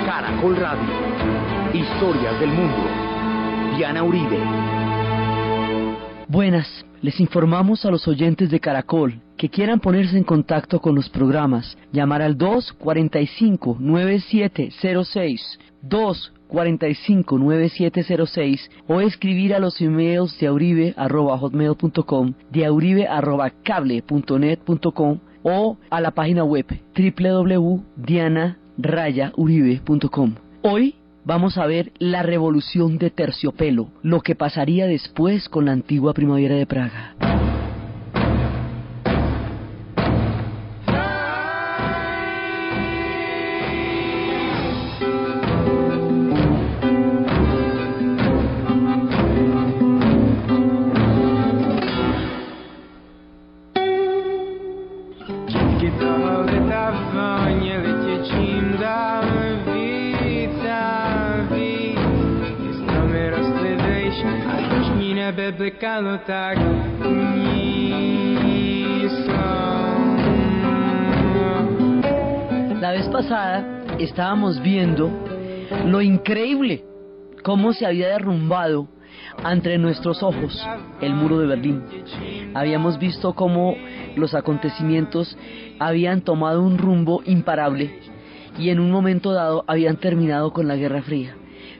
Caracol Radio. Historias del mundo. Diana Uribe. Buenas, les informamos a los oyentes de Caracol que quieran ponerse en contacto con los programas, llamar al 245-9706, 245-9706 o escribir a los emails diauribe@hotmail.com, diauribe@cable.net.com o a la página web www.diana-uribe.com. Hoy vamos a ver la revolución de Terciopelo, lo que pasaría después con la antigua primavera de Praga. La vez pasada estábamos viendo lo increíble, cómo se había derrumbado ante nuestros ojos el muro de Berlín. Habíamos visto cómo los acontecimientos habían tomado un rumbo imparable y en un momento dado habían terminado con la Guerra Fría,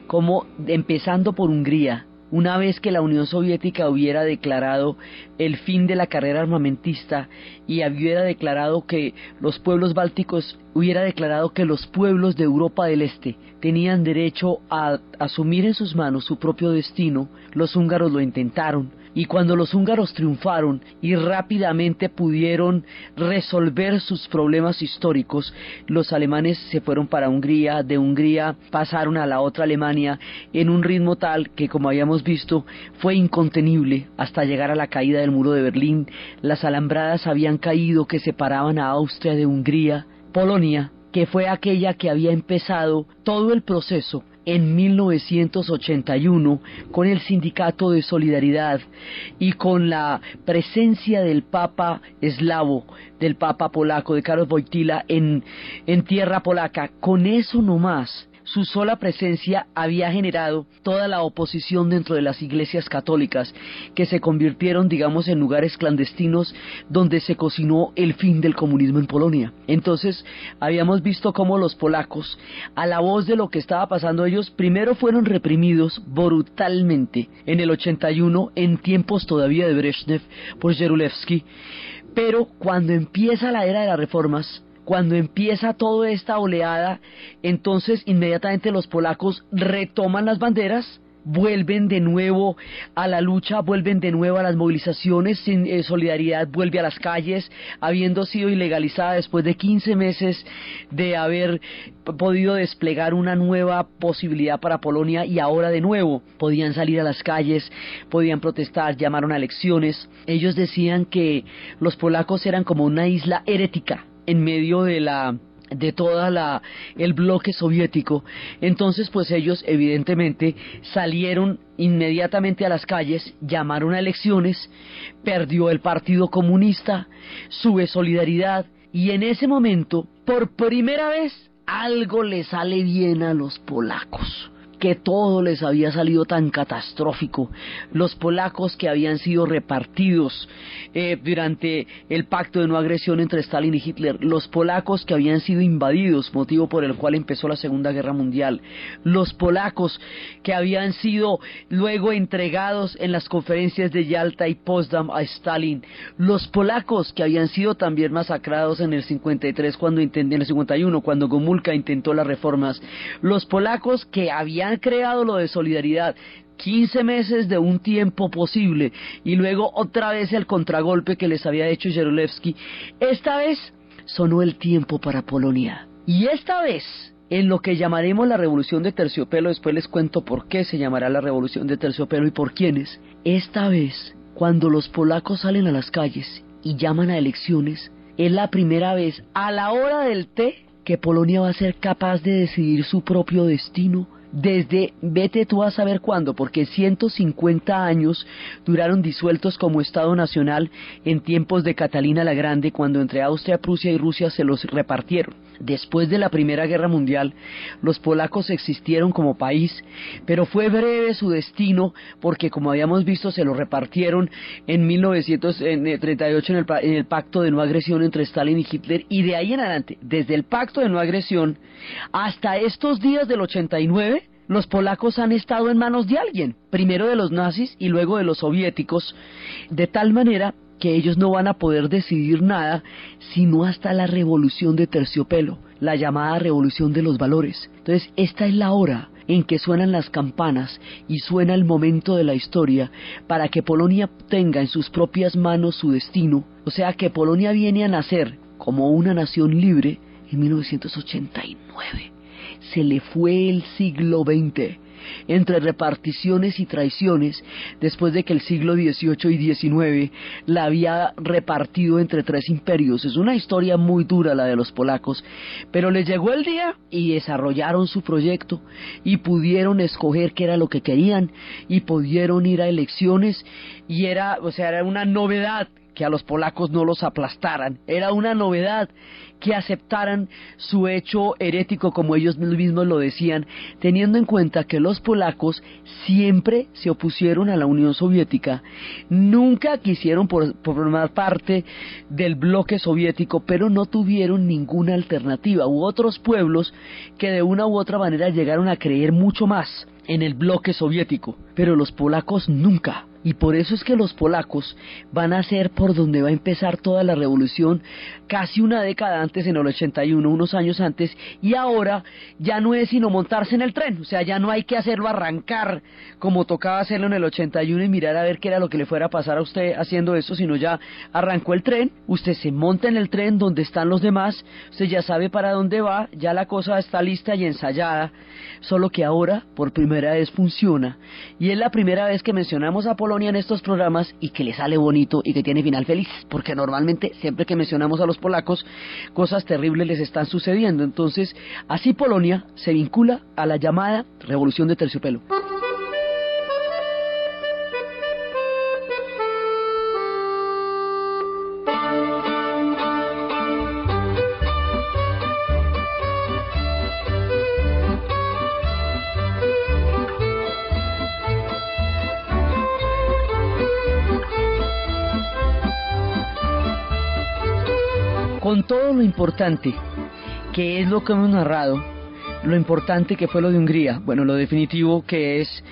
como empezando por Hungría. Una vez que la Unión Soviética hubiera declarado el fin de la carrera armamentista y hubiera declarado que los pueblos bálticos, hubiera declarado que los pueblos de Europa del Este tenían derecho a asumir en sus manos su propio destino, los húngaros lo intentaron. Y cuando los húngaros triunfaron y rápidamente pudieron resolver sus problemas históricos, los alemanes se fueron para Hungría, de Hungría pasaron a la otra Alemania en un ritmo tal que, como habíamos visto, fue incontenible hasta llegar a la caída del muro de Berlín. Las alambradas habían caído que separaban a Austria de Hungría. Polonia, que fue aquella que había empezado todo el proceso en 1981 con el Sindicato de Solidaridad y con la presencia del Papa eslavo, del Papa polaco, de Karol Wojtyła en tierra polaca. Con eso nomás, su sola presencia había generado toda la oposición dentro de las iglesias católicas, que se convirtieron, digamos, en lugares clandestinos donde se cocinó el fin del comunismo en Polonia. Entonces, habíamos visto cómo los polacos, a la voz de lo que estaba pasando ellos, primero fueron reprimidos brutalmente en el 81, en tiempos todavía de Brezhnev, por Jaruzelski, pero cuando empieza la era de las reformas, cuando empieza toda esta oleada, entonces inmediatamente los polacos retoman las banderas, vuelven de nuevo a la lucha, vuelven de nuevo a las movilizaciones, Solidaridad vuelve a las calles, habiendo sido ilegalizada después de 15 meses de haber podido desplegar una nueva posibilidad para Polonia, y ahora de nuevo podían salir a las calles, podían protestar, llamaron a elecciones. Ellos decían que los polacos eran como una isla herética en medio de toda el bloque soviético. Entonces pues ellos evidentemente salieron inmediatamente a las calles, llamaron a elecciones, perdió el Partido Comunista, sube Solidaridad, y en ese momento, por primera vez, algo le sale bien a los polacos, que todo les había salido tan catastrófico. Los polacos que habían sido repartidos durante el pacto de no agresión entre Stalin y Hitler, los polacos que habían sido invadidos, motivo por el cual empezó la Segunda Guerra Mundial, los polacos que habían sido luego entregados en las conferencias de Yalta y Potsdam a Stalin, los polacos que habían sido también masacrados en el 53 en el 51 cuando Gomulka intentó las reformas, los polacos que habían creado lo de Solidaridad, 15 meses de un tiempo posible, y luego otra vez el contragolpe que les había hecho Jaruzelski. Esta vez sonó el tiempo para Polonia, y esta vez en lo que llamaremos la Revolución de Terciopelo. Después les cuento por qué se llamará la Revolución de Terciopelo y por quiénes. Esta vez, cuando los polacos salen a las calles y llaman a elecciones, es la primera vez a la hora del té que Polonia va a ser capaz de decidir su propio destino desde, vete tú a saber cuándo, porque 150 años duraron disueltos como Estado Nacional en tiempos de Catalina la Grande, cuando entre Austria, Prusia y Rusia se los repartieron. Después de la Primera Guerra Mundial, los polacos existieron como país, pero fue breve su destino, porque como habíamos visto, se lo repartieron en 1938 en el Pacto de No Agresión entre Stalin y Hitler, y de ahí en adelante, desde el Pacto de No Agresión hasta estos días del 89, los polacos han estado en manos de alguien, primero de los nazis y luego de los soviéticos, de tal manera que ellos no van a poder decidir nada sino hasta la revolución de terciopelo, la llamada revolución de los valores. Entonces, esta es la hora en que suenan las campanas y suena el momento de la historia para que Polonia tenga en sus propias manos su destino, o sea que Polonia viene a nacer como una nación libre en 1989. Se le fue el siglo XX entre reparticiones y traiciones, después de que el siglo XVIII y XIX la había repartido entre 3 imperios. Es una historia muy dura la de los polacos, pero les llegó el día y desarrollaron su proyecto y pudieron escoger qué era lo que querían y pudieron ir a elecciones, y era una novedad que a los polacos no los aplastaran, era una novedad que aceptaran su hecho herético, como ellos mismos lo decían, teniendo en cuenta que los polacos siempre se opusieron a la Unión Soviética, nunca quisieron formar parte del bloque soviético, pero no tuvieron ninguna alternativa. Hubo otros pueblos que de una u otra manera llegaron a creer mucho más en el bloque soviético, pero los polacos nunca. Y por eso es que los polacos van a ser por donde va a empezar toda la revolución, casi una década antes, en el 81, unos años antes, y ahora ya no es sino montarse en el tren, o sea, ya no hay que hacerlo arrancar como tocaba hacerlo en el 81 y mirar a ver qué era lo que le fuera a pasar a usted haciendo eso, sino ya arrancó el tren, usted se monta en el tren donde están los demás, usted ya sabe para dónde va, ya la cosa está lista y ensayada, solo que ahora por primera vez funciona, y es la primera vez que mencionamos a Polonia en estos programas y que le sale bonito y que tiene final feliz, porque normalmente siempre que mencionamos a los polacos cosas terribles les están sucediendo. Entonces así Polonia se vincula a la llamada revolución de terciopelo. Con todo lo importante que es lo que hemos narrado, lo importante que fue lo de Hungría, bueno, lo definitivo que es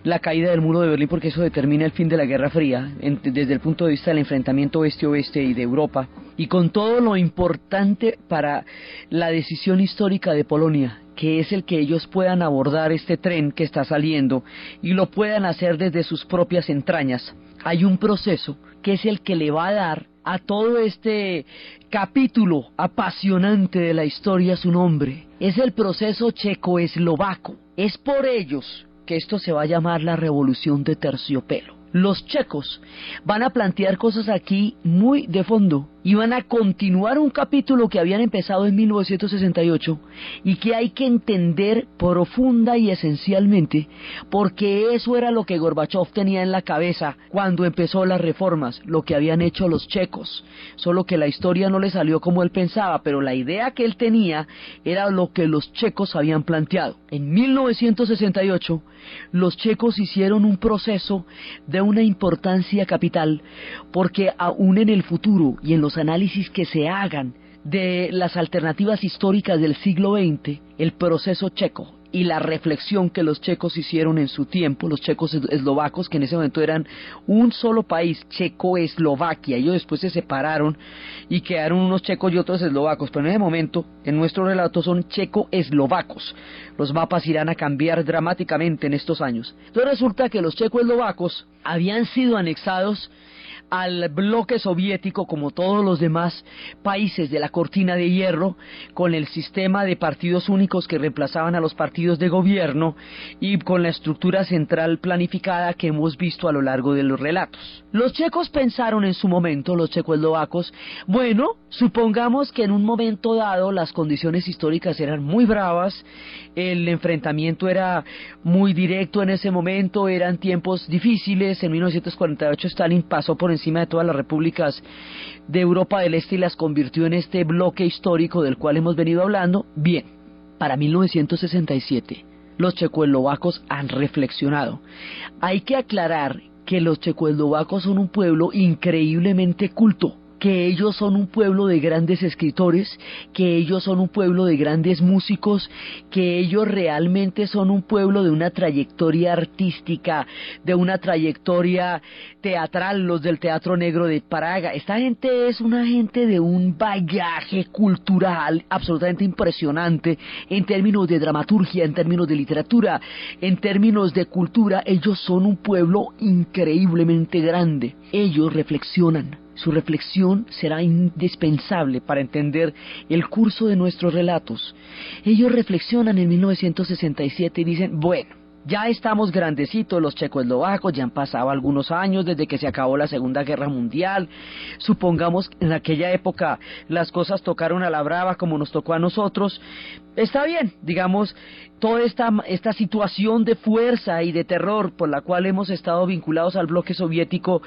la caída del muro de Berlín, porque eso determina el fin de la Guerra Fría, desde el punto de vista del enfrentamiento oeste-oeste y de Europa, y con todo lo importante para la decisión histórica de Polonia, que es el que ellos puedan abordar este tren que está saliendo y lo puedan hacer desde sus propias entrañas. Hay un proceso que es el que le va a dar a todo este capítulo apasionante de la historia su nombre. Es el proceso checo-eslovaco. Es por ellos que esto se va a llamar la revolución de terciopelo. Los checos van a plantear cosas aquí muy de fondo y van a continuar un capítulo que habían empezado en 1968 y que hay que entender profunda y esencialmente, porque eso era lo que Gorbachov tenía en la cabeza cuando empezó las reformas, lo que habían hecho los checos, solo que la historia no le salió como él pensaba, pero la idea que él tenía era lo que los checos habían planteado. En 1968 los checos hicieron un proceso de una importancia capital, porque aún en el futuro y en los análisis que se hagan de las alternativas históricas del siglo XX, el proceso checo y la reflexión que los checos hicieron en su tiempo, los checos eslovacos, que en ese momento eran un solo país, Checoslovaquia, ellos después se separaron y quedaron unos checos y otros eslovacos, pero en ese momento, en nuestro relato, son checo-eslovacos. Los mapas irán a cambiar dramáticamente en estos años. Entonces resulta que los checo-eslovacos habían sido anexados al bloque soviético como todos los demás países de la cortina de hierro, con el sistema de partidos únicos que reemplazaban a los partidos de gobierno y con la estructura central planificada que hemos visto a lo largo de los relatos. Los checos pensaron en su momento, los checoslovacos, bueno, supongamos que en un momento dado las condiciones históricas eran muy bravas, el enfrentamiento era muy directo en ese momento, eran tiempos difíciles. En 1948 Stalin pasó por encima de todas las repúblicas de Europa del Este y las convirtió en este bloque histórico del cual hemos venido hablando. Bien, para 1967 los checoslovacos han reflexionado. Hay que aclarar que los checoslovacos son un pueblo increíblemente culto, que ellos son un pueblo de grandes escritores, que ellos son un pueblo de grandes músicos, que ellos realmente son un pueblo de una trayectoria artística, de una trayectoria teatral, los del Teatro Negro de Praga. Esta gente es una gente de un bagaje cultural absolutamente impresionante en términos de dramaturgia, en términos de literatura, en términos de cultura. Ellos son un pueblo increíblemente grande. Ellos reflexionan. Su reflexión será indispensable para entender el curso de nuestros relatos. Ellos reflexionan en 1967 y dicen, bueno, ya estamos grandecitos los checoslovacos, ya han pasado algunos años desde que se acabó la Segunda Guerra Mundial. Supongamos que en aquella época las cosas tocaron a la brava como nos tocó a nosotros. Está bien, digamos, toda esta situación de fuerza y de terror por la cual hemos estado vinculados al bloque soviético,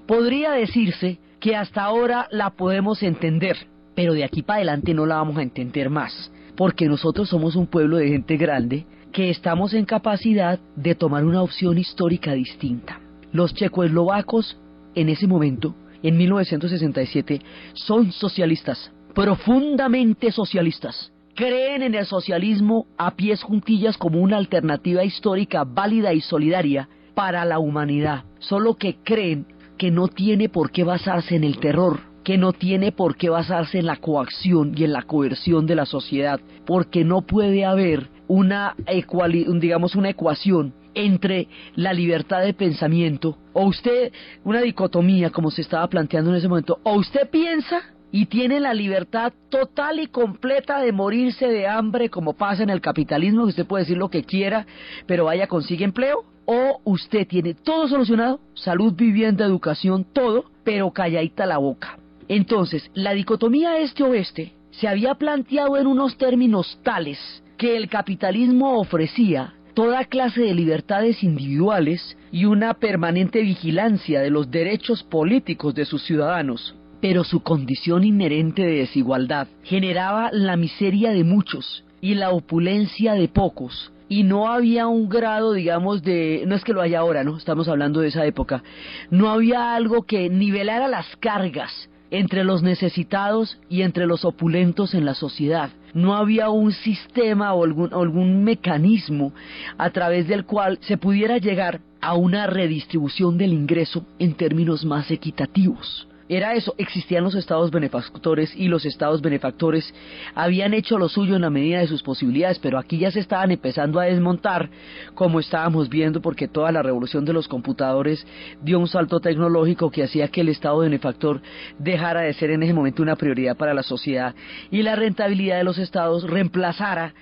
podría decirse que hasta ahora la podemos entender, pero de aquí para adelante no la vamos a entender más, porque nosotros somos un pueblo de gente grande que estamos en capacidad de tomar una opción histórica distinta. Los checoslovacos en ese momento, en 1967, son socialistas, profundamente socialistas. Creen en el socialismo a pies juntillas como una alternativa histórica válida y solidaria para la humanidad, solo que creen que no tiene por qué basarse en el terror, que no tiene por qué basarse en la coacción y en la coerción de la sociedad, porque no puede haber una ecuación entre la libertad de pensamiento, o usted, una dicotomía como se estaba planteando en ese momento, o usted piensa y tiene la libertad total y completa de morirse de hambre como pasa en el capitalismo, que usted puede decir lo que quiera, pero vaya, consigue empleo, o usted tiene todo solucionado, salud, vivienda, educación, todo, pero calladita la boca. Entonces, la dicotomía este-oeste se había planteado en unos términos tales que el capitalismo ofrecía toda clase de libertades individuales y una permanente vigilancia de los derechos políticos de sus ciudadanos, pero su condición inherente de desigualdad generaba la miseria de muchos y la opulencia de pocos, y no había un grado, digamos, no es que lo haya ahora, ¿no? Estamos hablando de esa época, no había algo que nivelara las cargas entre los necesitados y entre los opulentos en la sociedad. No había un sistema o algún mecanismo a través del cual se pudiera llegar a una redistribución del ingreso en términos más equitativos. Era eso, existían los estados benefactores y los estados benefactores habían hecho lo suyo en la medida de sus posibilidades, pero aquí ya se estaban empezando a desmontar, como estábamos viendo, porque toda la revolución de los computadores dio un salto tecnológico que hacía que el estado benefactor dejara de ser en ese momento una prioridad para la sociedad y la rentabilidad de los estados reemplazara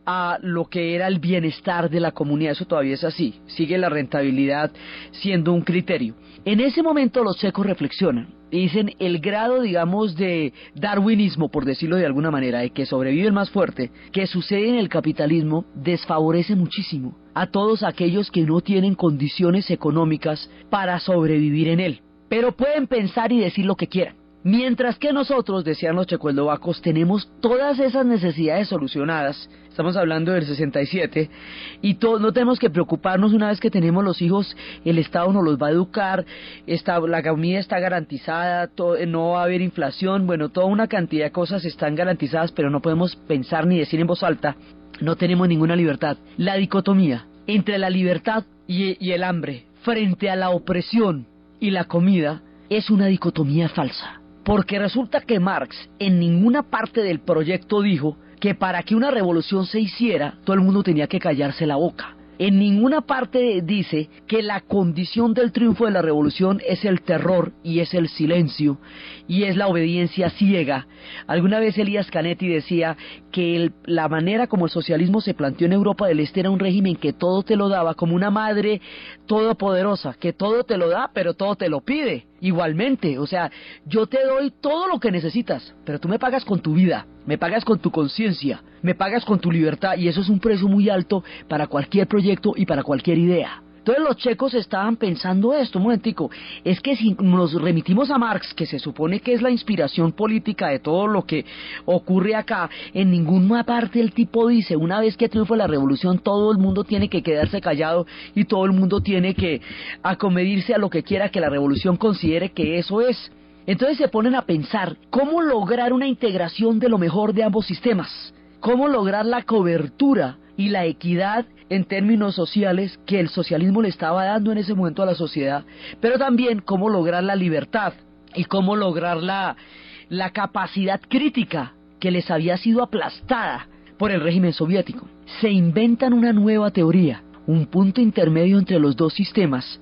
a lo que era el bienestar de la comunidad. Eso todavía es así, sigue la rentabilidad siendo un criterio. En ese momento los checos reflexionan y dicen el grado, digamos, de darwinismo, por decirlo de alguna manera, de que sobrevive el más fuerte, que sucede en el capitalismo, desfavorece muchísimo a todos aquellos que no tienen condiciones económicas para sobrevivir en él. Pero pueden pensar y decir lo que quieran. Mientras que nosotros, decían los checoslovacos, tenemos todas esas necesidades solucionadas, estamos hablando del 67, y no tenemos que preocuparnos una vez que tenemos los hijos, el Estado nos los va a educar, la comida está garantizada, no va a haber inflación, bueno, toda una cantidad de cosas están garantizadas, pero no podemos pensar ni decir en voz alta, no tenemos ninguna libertad. La dicotomía entre la libertad y el hambre frente a la opresión y la comida es una dicotomía falsa. Porque resulta que Marx en ninguna parte del proyecto dijo que para que una revolución se hiciera, todo el mundo tenía que callarse la boca. En ninguna parte dice que la condición del triunfo de la revolución es el terror y es el silencio y es la obediencia ciega. Alguna vez Elías Canetti decía que la manera como el socialismo se planteó en Europa del Este era un régimen que todo te lo daba, como una madre todopoderosa, que todo te lo da, pero todo te lo pide. Igualmente, o sea, yo te doy todo lo que necesitas, pero tú me pagas con tu vida, me pagas con tu conciencia, me pagas con tu libertad, y eso es un precio muy alto para cualquier proyecto y para cualquier idea. Entonces los checos estaban pensando esto, un momentico, es que si nos remitimos a Marx, que se supone que es la inspiración política de todo lo que ocurre acá, en ninguna parte el tipo dice, una vez que triunfa la revolución todo el mundo tiene que quedarse callado y todo el mundo tiene que acomedirse a lo que quiera que la revolución considere que eso es. Entonces se ponen a pensar, ¿cómo lograr una integración de lo mejor de ambos sistemas? ¿Cómo lograr la cobertura y la equidad en términos sociales que el socialismo le estaba dando en ese momento a la sociedad, pero también cómo lograr la libertad y cómo lograr la capacidad crítica que les había sido aplastada por el régimen soviético? Se inventan una nueva teoría, un punto intermedio entre los dos sistemas.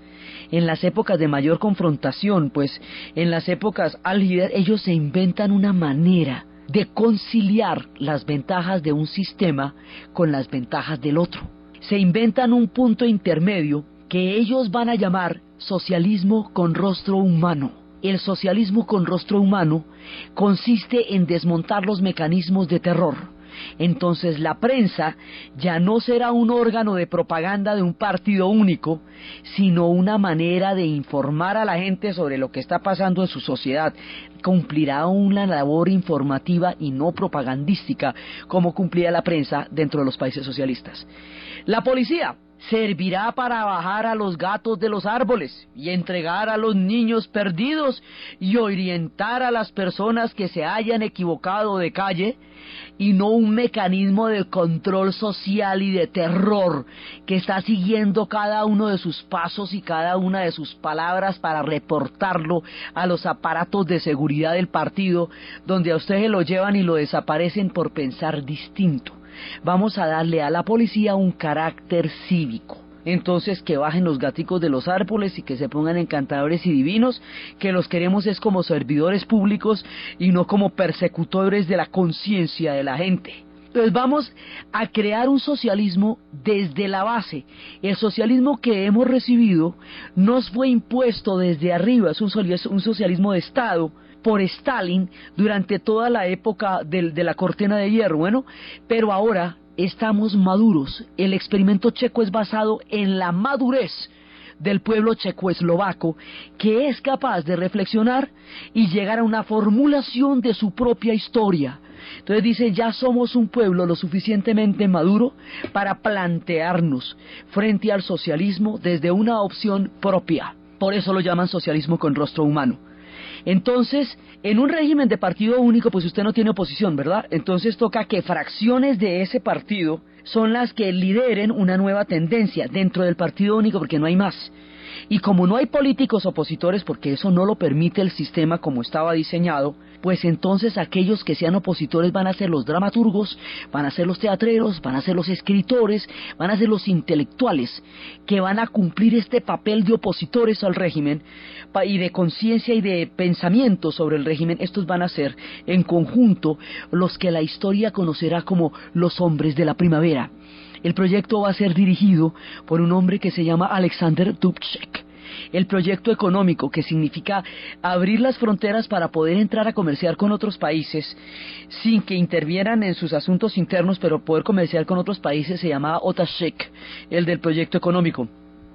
En las épocas de mayor confrontación, pues en las épocas álgidas, ellos se inventan una manera de conciliar las ventajas de un sistema con las ventajas del otro. Se inventan un punto intermedio que ellos van a llamar socialismo con rostro humano. El socialismo con rostro humano consiste en desmontar los mecanismos de terror. Entonces la prensa ya no será un órgano de propaganda de un partido único, sino una manera de informar a la gente sobre lo que está pasando en su sociedad. Cumplirá una labor informativa y no propagandística, como cumplía la prensa dentro de los países socialistas. La policía servirá para bajar a los gatos de los árboles y entregar a los niños perdidos y orientar a las personas que se hayan equivocado de calle, y no un mecanismo de control social y de terror que está siguiendo cada uno de sus pasos y cada una de sus palabras para reportarlo a los aparatos de seguridad del partido, donde a usted se lo llevan y lo desaparecen por pensar distinto. Vamos a darle a la policía un carácter cívico. Entonces que bajen los gaticos de los árboles y que se pongan encantadores y divinos, que los queremos es como servidores públicos y no como persecutores de la conciencia de la gente. Entonces vamos a crear un socialismo desde la base. El socialismo que hemos recibido nos fue impuesto desde arriba, es un socialismo de Estado por Stalin durante toda la época de la cortina de hierro, bueno, pero ahora estamos maduros. El experimento checo es basado en la madurez del pueblo checoslovaco, que es capaz de reflexionar y llegar a una formulación de su propia historia. Entonces dice, ya somos un pueblo lo suficientemente maduro para plantearnos frente al socialismo desde una opción propia. Por eso lo llaman socialismo con rostro humano. Entonces, en un régimen de partido único, pues usted no tiene oposición, ¿verdad? Entonces toca que fracciones de ese partido son las que lideren una nueva tendencia dentro del partido único, porque no hay más. Y como no hay políticos opositores, porque eso no lo permite el sistema como estaba diseñado, pues entonces aquellos que sean opositores van a ser los dramaturgos, van a ser los teatreros, van a ser los escritores, van a ser los intelectuales, que van a cumplir este papel de opositores al régimen, y de conciencia y de pensamiento sobre el régimen. Estos van a ser en conjunto los que la historia conocerá como los hombres de la primavera. El proyecto va a ser dirigido por un hombre que se llama Alexander Dubček. El proyecto económico, que significa abrir las fronteras para poder entrar a comerciar con otros países sin que intervieran en sus asuntos internos, pero poder comerciar con otros países, se llamaba Otashek, el del proyecto económico.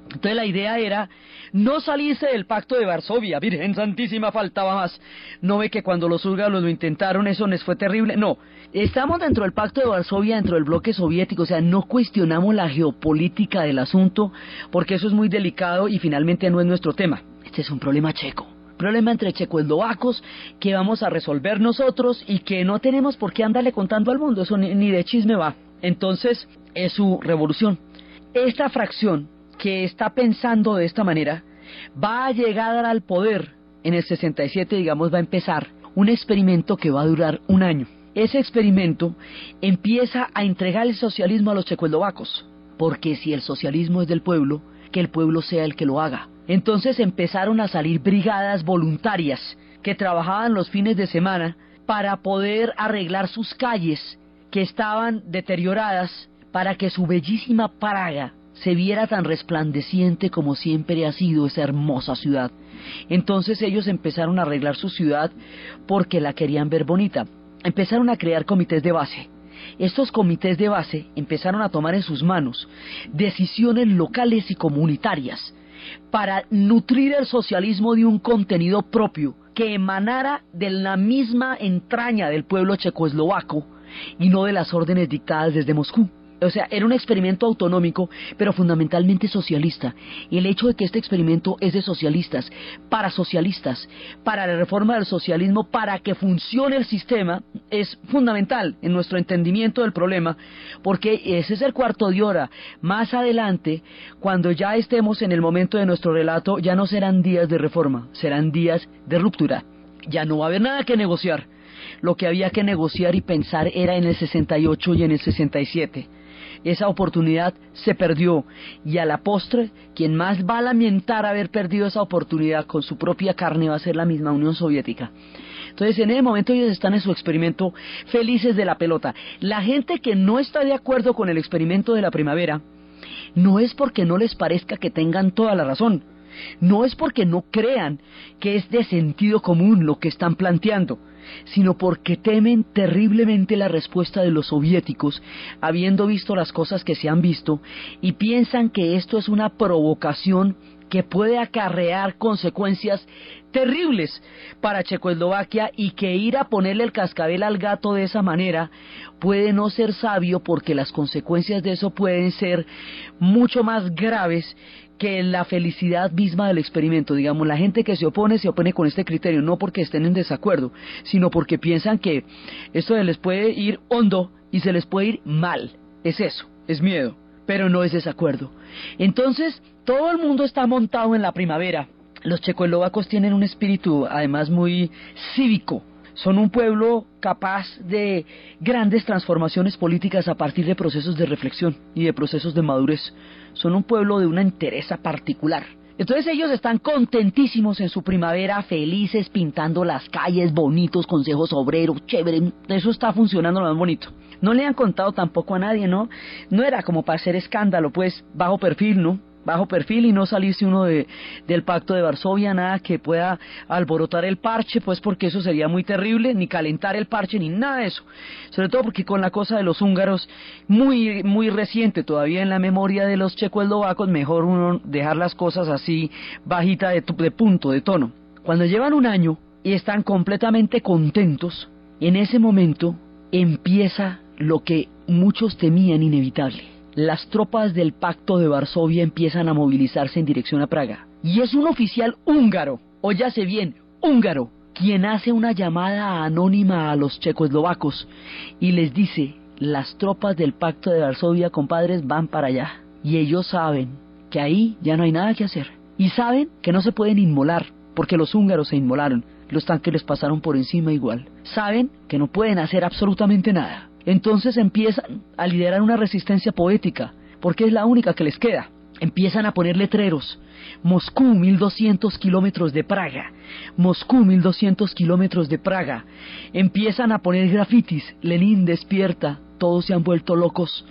Entonces la idea era no salirse del Pacto de Varsovia. Virgen Santísima, faltaba más. ¿No ve que cuando los húngaros lo intentaron eso les fue terrible? No, estamos dentro del Pacto de Varsovia, dentro del bloque soviético, o sea, no cuestionamos la geopolítica del asunto, porque eso es muy delicado y finalmente no es nuestro tema. Este es un problema checo, problema entre checoslovacos que vamos a resolver nosotros y que no tenemos por qué andarle contando al mundo, eso ni de chisme va. Entonces es su revolución. Esta fracción que está pensando de esta manera va a llegar al poder en el 67, digamos, va a empezar un experimento que va a durar un año. Ese experimento empieza a entregar el socialismo a los checoslovacos, porque si el socialismo es del pueblo, que el pueblo sea el que lo haga. Entonces empezaron a salir brigadas voluntarias que trabajaban los fines de semana para poder arreglar sus calles que estaban deterioradas, para que su bellísima Praga se viera tan resplandeciente como siempre ha sido esa hermosa ciudad. Entonces ellos empezaron a arreglar su ciudad porque la querían ver bonita. Empezaron a crear comités de base. Estos comités de base empezaron a tomar en sus manos decisiones locales y comunitarias para nutrir el socialismo de un contenido propio que emanara de la misma entraña del pueblo checoslovaco y no de las órdenes dictadas desde Moscú. O sea, era un experimento autonómico, pero fundamentalmente socialista. Y el hecho de que este experimento es de socialistas, para la reforma del socialismo, para que funcione el sistema, es fundamental en nuestro entendimiento del problema, porque ese es el cuarto de hora. Más adelante, cuando ya estemos en el momento de nuestro relato, ya no serán días de reforma, serán días de ruptura. Ya no va a haber nada que negociar. Lo que había que negociar y pensar era en el 68 y en el 67. Esa oportunidad se perdió, y a la postre, quien más va a lamentar haber perdido esa oportunidad con su propia carne va a ser la misma Unión Soviética. Entonces, en ese momento ellos están en su experimento felices de la pelota. La gente que no está de acuerdo con el experimento de la primavera, no es porque no les parezca que tengan toda la razón, no es porque no crean que es de sentido común lo que están planteando, sino porque temen terriblemente la respuesta de los soviéticos, habiendo visto las cosas que se han visto, y piensan que esto es una provocación que puede acarrear consecuencias terribles para Checoslovaquia, y que ir a ponerle el cascabel al gato de esa manera puede no ser sabio, porque las consecuencias de eso pueden ser mucho más graves que la felicidad misma del experimento. Digamos, la gente que se opone con este criterio, no porque estén en desacuerdo, sino porque piensan que esto se les puede ir hondo y se les puede ir mal. Es eso, es miedo, pero no es desacuerdo. Entonces, todo el mundo está montado en la primavera. Los checoslovacos tienen un espíritu además muy cívico. Son un pueblo capaz de grandes transformaciones políticas a partir de procesos de reflexión y de procesos de madurez. Son un pueblo de una entereza particular. Entonces ellos están contentísimos en su primavera, felices, pintando las calles, bonitos, consejos obreros, chévere. Eso está funcionando lo más bonito. No le han contado tampoco a nadie, ¿no? No era como para hacer escándalo, pues, bajo perfil, ¿no? Bajo perfil, y no salirse uno del Pacto de Varsovia, nada que pueda alborotar el parche, pues, porque eso sería muy terrible, ni calentar el parche, ni nada de eso. Sobre todo porque con la cosa de los húngaros, muy, muy reciente todavía en la memoria de los checoslovacos, mejor uno dejar las cosas así, bajita de punto, de tono. Cuando llevan un año y están completamente contentos, en ese momento empieza lo que muchos temían inevitable. Las tropas del Pacto de Varsovia empiezan a movilizarse en dirección a Praga. Y es un oficial húngaro, óyase bien, húngaro, quien hace una llamada anónima a los checoslovacos y les dice: las tropas del Pacto de Varsovia, compadres, van para allá. Y ellos saben que ahí ya no hay nada que hacer. Y saben que no se pueden inmolar, porque los húngaros se inmolaron. Los tanques les pasaron por encima igual. Saben que no pueden hacer absolutamente nada. Entonces empiezan a liderar una resistencia poética, porque es la única que les queda. Empiezan a poner letreros: Moscú, 1200 kilómetros de Praga. Moscú, 1200 kilómetros de Praga. Empiezan a poner grafitis: Lenin despierta, todos se han vuelto locos.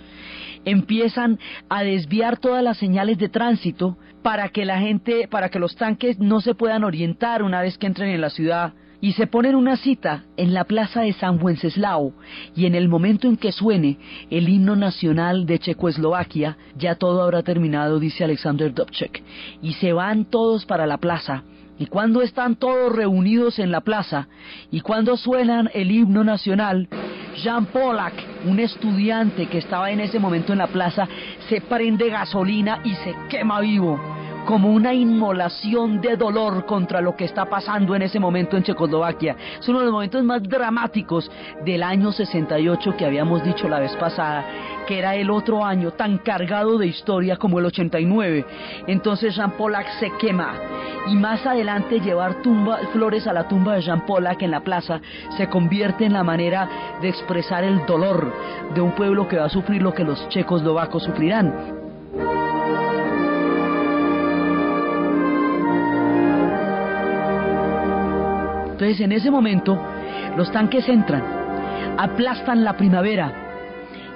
Empiezan a desviar todas las señales de tránsito para que los tanques no se puedan orientar una vez que entren en la ciudad. Y se ponen una cita en la plaza de San Wenceslao, y en el momento en que suene el himno nacional de Checoslovaquia, ya todo habrá terminado, dice Alexander Dubček. Y se van todos para la plaza, y cuando están todos reunidos en la plaza, y cuando suenan el himno nacional, Jan Polak, un estudiante que estaba en ese momento en la plaza, se prende gasolina y se quema vivo, como una inmolación de dolor contra lo que está pasando en ese momento en Checoslovaquia. Es uno de los momentos más dramáticos del año 68 que habíamos dicho la vez pasada, que era el otro año tan cargado de historia como el 89. Entonces Jean Pollack se quema, y más adelante llevar flores a la tumba de Jean Pollack en la plaza se convierte en la manera de expresar el dolor de un pueblo que va a sufrir lo que los checoslovacos sufrirán. Entonces en ese momento los tanques entran, aplastan la primavera,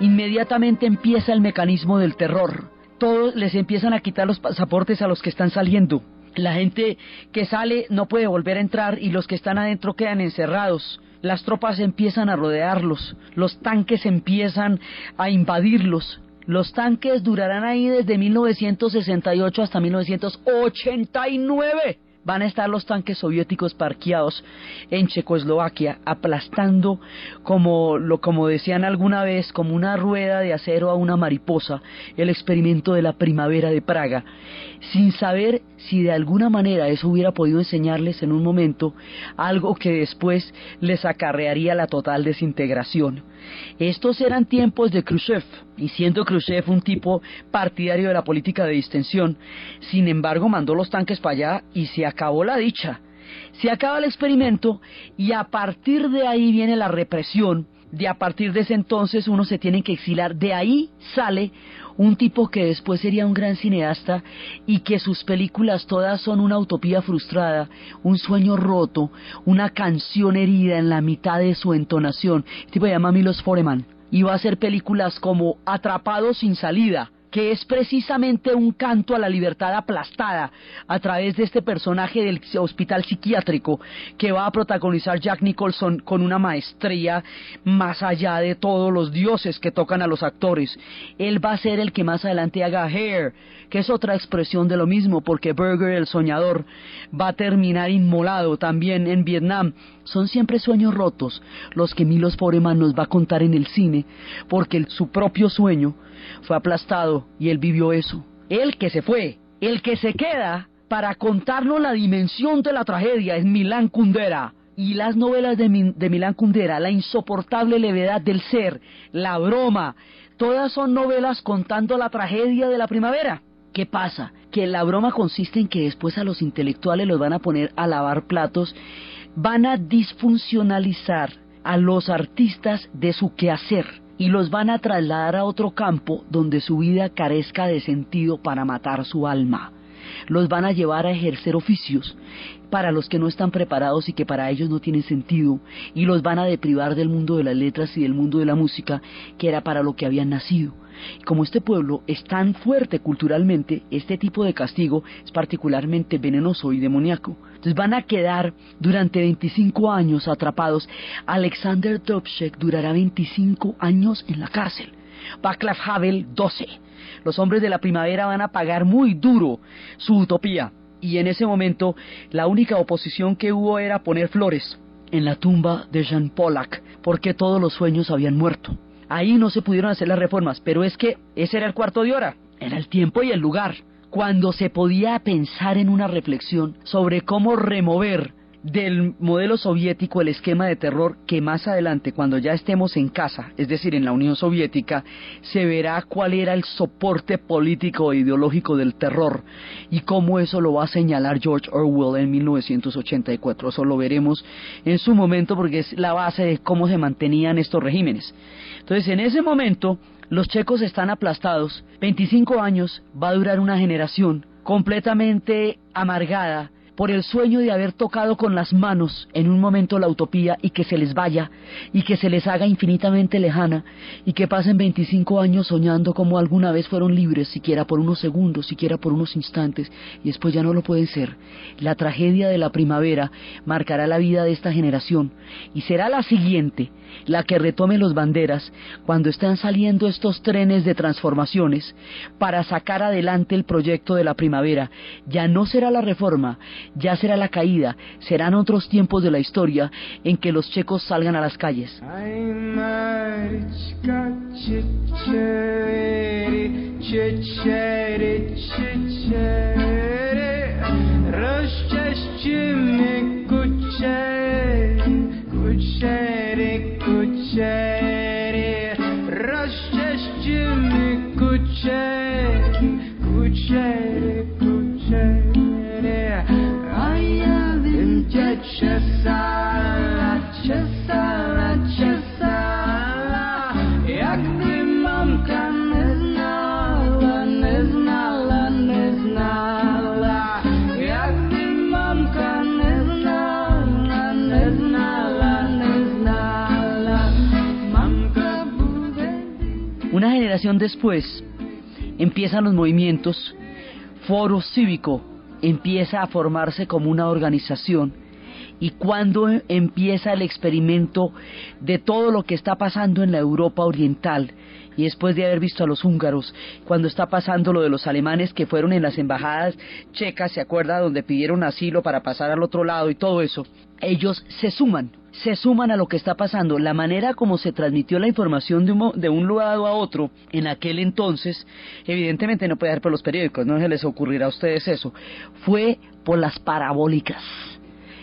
inmediatamente empieza el mecanismo del terror. Todos les empiezan a quitar los pasaportes a los que están saliendo. La gente que sale no puede volver a entrar y los que están adentro quedan encerrados. Las tropas empiezan a rodearlos, los tanques empiezan a invadirlos. Los tanques durarán ahí desde 1968 hasta 1989. Van a estar los tanques soviéticos parqueados en Checoslovaquia, aplastando como decían alguna vez, como una rueda de acero a una mariposa, el experimento de la primavera de Praga, sin saber si de alguna manera eso hubiera podido enseñarles en un momento algo que después les acarrearía la total desintegración. Estos eran tiempos de Khrushchev, y siendo Khrushchev un tipo partidario de la política de distensión, sin embargo mandó los tanques para allá y se acabó la dicha. Se acaba el experimento y a partir de ahí viene la represión. A partir de ese entonces uno se tiene que exilar. De ahí sale un tipo que después sería un gran cineasta y que sus películas todas son una utopía frustrada, un sueño roto, una canción herida en la mitad de su entonación. El tipo se llama Milos Forman y va a hacer películas como Atrapado sin salida, que es precisamente un canto a la libertad aplastada a través de este personaje del hospital psiquiátrico que va a protagonizar Jack Nicholson con una maestría más allá de todos los dioses que tocan a los actores. Él va a ser el que más adelante haga Hair, que es otra expresión de lo mismo, porque Berger, el soñador, va a terminar inmolado también en Vietnam. Son siempre sueños rotos los que Milos Forman nos va a contar en el cine, porque su propio sueño fue aplastado y él vivió eso. El que se fue, el que se queda para contarnos la dimensión de la tragedia es Milan Kundera. Y las novelas de Milan Kundera, la insoportable levedad del ser, la broma, todas son novelas contando la tragedia de la primavera. ¿Qué pasa? Que la broma consiste en que después a los intelectuales los van a poner a lavar platos, van a disfuncionalizar a los artistas de su quehacer y los van a trasladar a otro campo donde su vida carezca de sentido para matar su alma. Los van a llevar a ejercer oficios para los que no están preparados y que para ellos no tienen sentido, y los van a deprivar del mundo de las letras y del mundo de la música, que era para lo que habían nacido. Como este pueblo es tan fuerte culturalmente, este tipo de castigo es particularmente venenoso y demoníaco. Entonces van a quedar durante 25 años atrapados. Alexander Dubček durará 25 años en la cárcel. Václav Havel 12. Los hombres de la primavera van a pagar muy duro su utopía. Y en ese momento la única oposición que hubo era poner flores en la tumba de Jean Pollack, porque todos los sueños habían muerto. Ahí no se pudieron hacer las reformas, pero es que ese era el cuarto de hora, era el tiempo y el lugar, cuando se podía pensar en una reflexión sobre cómo remover del modelo soviético el esquema de terror, que más adelante, cuando ya estemos en casa, es decir, en la Unión Soviética, se verá cuál era el soporte político e ideológico del terror y cómo eso lo va a señalar George Orwell en 1984. Eso lo veremos en su momento porque es la base de cómo se mantenían estos regímenes. Entonces, en ese momento, los checos están aplastados. 25 años va a durar una generación completamente amargada por el sueño de haber tocado con las manos en un momento la utopía y que se les vaya y que se les haga infinitamente lejana y que pasen 25 años soñando como alguna vez fueron libres, siquiera por unos segundos, siquiera por unos instantes, y después ya no lo pueden ser. La tragedia de la primavera marcará la vida de esta generación y será la siguiente la que retome los banderas cuando están saliendo estos trenes de transformaciones para sacar adelante el proyecto de la primavera. Ya no será la reforma, ya será la caída, serán otros tiempos de la historia en que los checos salgan a las calles. Una generación después empiezan los movimientos, Foro Cívico empieza a formarse como una organización, y cuando empieza el experimento de todo lo que está pasando en la Europa oriental, y después de haber visto a los húngaros, cuando está pasando lo de los alemanes que fueron en las embajadas checas, ¿se acuerda?, donde pidieron asilo para pasar al otro lado y todo eso, ellos se suman a lo que está pasando. La manera como se transmitió la información de un lado a otro en aquel entonces, evidentemente no puede ser por los periódicos, no se les ocurrirá a ustedes eso, fue por las parabólicas.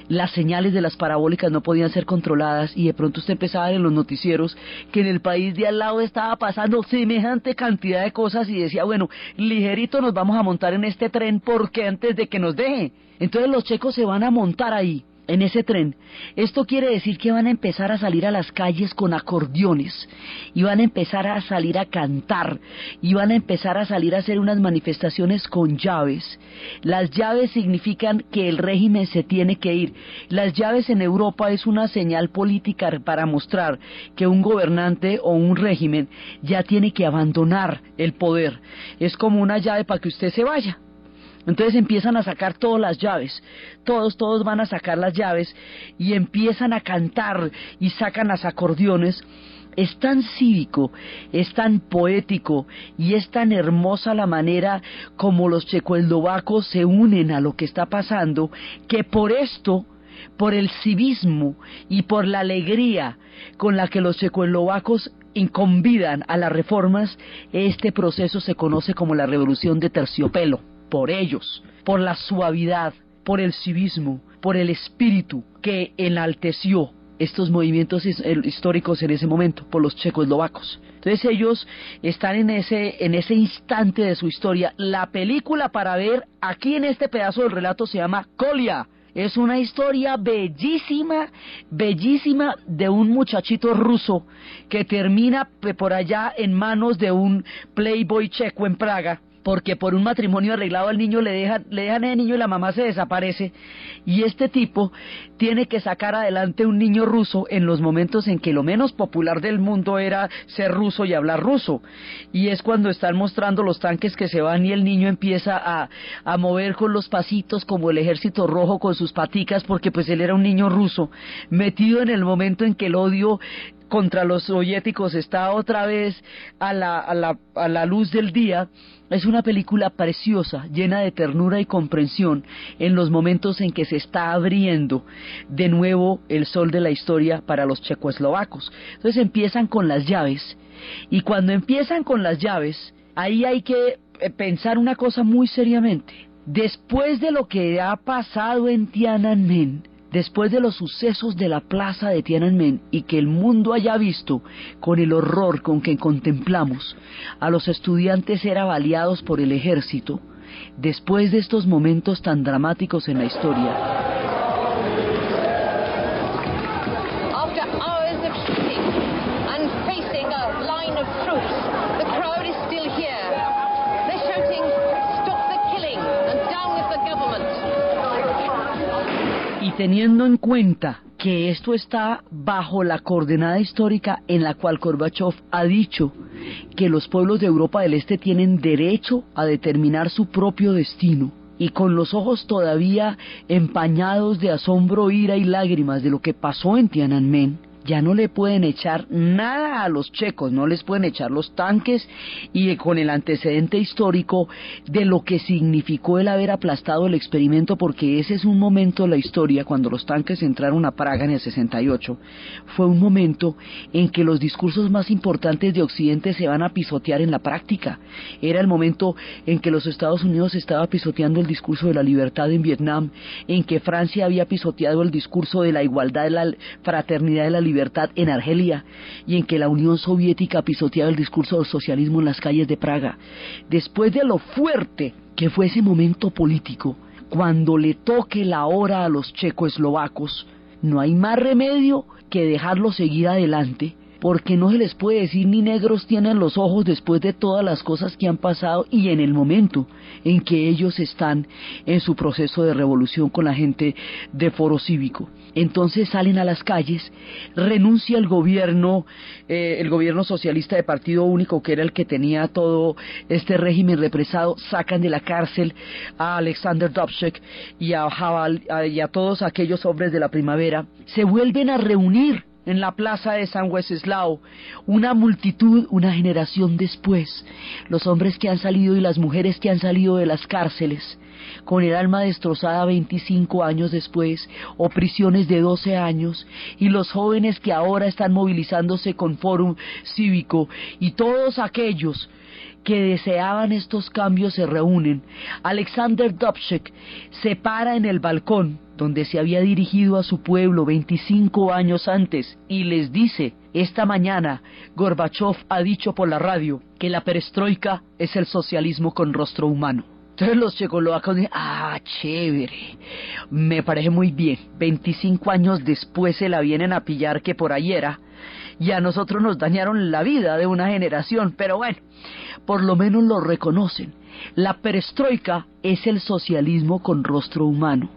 Las señales de las parabólicas no podían ser controladas, y de pronto usted empezaba a ver en los noticieros que en el país de al lado estaba pasando semejante cantidad de cosas, y decía, bueno, ligerito nos vamos a montar en este tren porque antes de que nos deje. Entonces los checos se van a montar ahí, en ese tren. Esto quiere decir que van a empezar a salir a las calles con acordeones, y van a empezar a salir a cantar, y van a empezar a salir a hacer unas manifestaciones con llaves. Las llaves significan que el régimen se tiene que ir. Las llaves en Europa es una señal política para mostrar que un gobernante o un régimen ya tiene que abandonar el poder. Es como una llave para que usted se vaya. Entonces empiezan a sacar todas las llaves, todos van a sacar las llaves y empiezan a cantar y sacan las acordeones. Es tan cívico, es tan poético y es tan hermosa la manera como los checoslovacos se unen a lo que está pasando, que por esto, por el civismo y por la alegría con la que los checoslovacos convidan a las reformas, este proceso se conoce como la Revolución de Terciopelo. Por ellos, por la suavidad, por el civismo, por el espíritu que enalteció estos movimientos históricos en ese momento, por los checoslovacos. Entonces ellos están en ese instante de su historia. La película para ver aquí en este pedazo del relato se llama Kolia. Es una historia bellísima, bellísima, de un muchachito ruso que termina por allá en manos de un playboy checo en Praga, porque por un matrimonio arreglado al niño le dejan el niño y la mamá se desaparece, y este tipo tiene que sacar adelante un niño ruso en los momentos en que lo menos popular del mundo era ser ruso y hablar ruso, y es cuando están mostrando los tanques que se van y el niño empieza a mover con los pasitos como el ejército rojo con sus paticas, porque pues él era un niño ruso, metido en el momento en que el odio contra los soviéticos está otra vez a la luz del día. Es una película preciosa, llena de ternura y comprensión en los momentos en que se está abriendo de nuevo el sol de la historia para los checoslovacos. Entonces empiezan con las llaves, y cuando empiezan con las llaves, ahí hay que pensar una cosa muy seriamente. Después de lo que ha pasado en Tiananmen, después de los sucesos de la plaza de Tiananmen, y que el mundo haya visto con el horror con que contemplamos a los estudiantes ser baleados por el ejército, después de estos momentos tan dramáticos en la historia, after hours of shooting and facing a line of troops, the crowd is still here. They're shouting, "Stop the killing and down with the government." y teniendo en cuenta que esto está bajo la coordenada histórica en la cual Gorbachev ha dicho que los pueblos de Europa del Este tienen derecho a determinar su propio destino, y con los ojos todavía empañados de asombro, ira y lágrimas de lo que pasó en Tiananmen, ya no le pueden echar nada a los checos, no les pueden echar los tanques, y con el antecedente histórico de lo que significó el haber aplastado el experimento, porque ese es un momento de la historia, cuando los tanques entraron a Praga en el 68, fue un momento en que los discursos más importantes de Occidente se van a pisotear en la práctica. Era el momento en que los Estados Unidos estaba pisoteando el discurso de la libertad en Vietnam, en que Francia había pisoteado el discurso de la igualdad, de la fraternidad, de la libertad libertad en Argelia y en que la Unión Soviética pisoteaba el discurso del socialismo en las calles de Praga. Después de lo fuerte que fue ese momento político, cuando le toque la hora a los checoslovacos, no hay más remedio que dejarlos seguir adelante, porque no se les puede decir ni negros tienen los ojos después de todas las cosas que han pasado y en el momento en que ellos están en su proceso de revolución con la gente de Foro Cívico. Entonces salen a las calles, renuncia el gobierno socialista de partido único, que era el que tenía todo este régimen represado, sacan de la cárcel a Alexander Dubček y a Havel y a todos aquellos hombres de la primavera, se vuelven a reunir en la plaza de San Wenceslao, una multitud, una generación después, los hombres que han salido y las mujeres que han salido de las cárceles, con el alma destrozada 25 años después, o prisiones de 12 años, y los jóvenes que ahora están movilizándose con Fórum Cívico, y todos aquellos que deseaban estos cambios se reúnen. Alexander Dubček se para en el balcón donde se había dirigido a su pueblo 25 años antes y les dice: esta mañana Gorbachov ha dicho por la radio que la perestroika es el socialismo con rostro humano. Entonces los checoslovacos dicen: chévere, me parece muy bien. 25 años después se la vienen a pillar que por ahí era, y a nosotros nos dañaron la vida de una generación, pero bueno, por lo menos lo reconocen. La perestroika es el socialismo con rostro humano.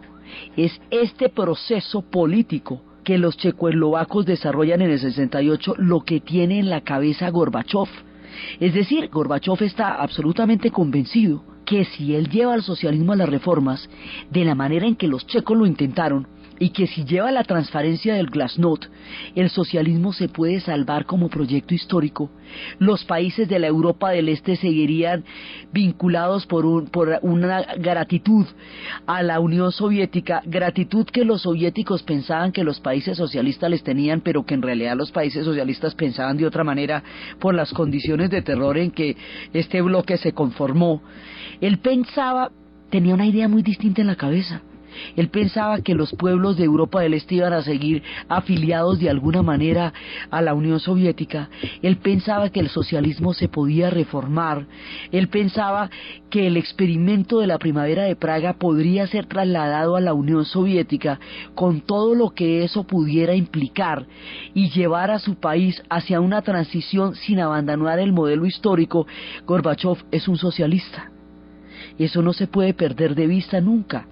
Es este proceso político que los checoslovacos desarrollan en el 68 lo que tiene en la cabeza Gorbachov. Es decir, Gorbachov está absolutamente convencido que si él lleva al socialismo a las reformas de la manera en que los checos lo intentaron, y que si lleva la transparencia del Glasnost, el socialismo se puede salvar como proyecto histórico. Los países de la Europa del Este seguirían vinculados por una gratitud a la Unión Soviética, gratitud que los soviéticos pensaban que los países socialistas les tenían, pero que en realidad los países socialistas pensaban de otra manera por las condiciones de terror en que este bloque se conformó. Él pensaba, tenía una idea muy distinta en la cabeza. Él pensaba que los pueblos de Europa del Este iban a seguir afiliados de alguna manera a la Unión Soviética. Él pensaba que el socialismo se podía reformar. Él pensaba que el experimento de la primavera de Praga podría ser trasladado a la Unión Soviética con todo lo que eso pudiera implicar y llevar a su país hacia una transición sin abandonar el modelo histórico. Gorbachov es un socialista. Eso no se puede perder de vista nunca.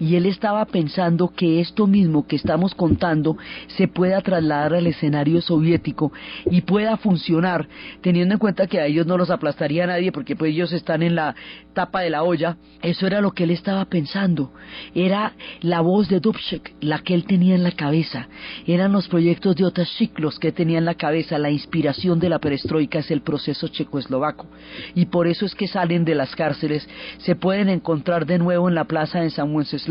Y él estaba pensando que esto mismo que estamos contando se pueda trasladar al escenario soviético y pueda funcionar, teniendo en cuenta que a ellos no los aplastaría nadie porque pues ellos están en la tapa de la olla. Eso era lo que él estaba pensando, era la voz de Dubček, la que él tenía en la cabeza, eran los proyectos de Otashik los que tenía en la cabeza. La inspiración de la perestroika es el proceso checoslovaco, y por eso es que salen de las cárceles, se pueden encontrar de nuevo en la plaza de San Wenceslao,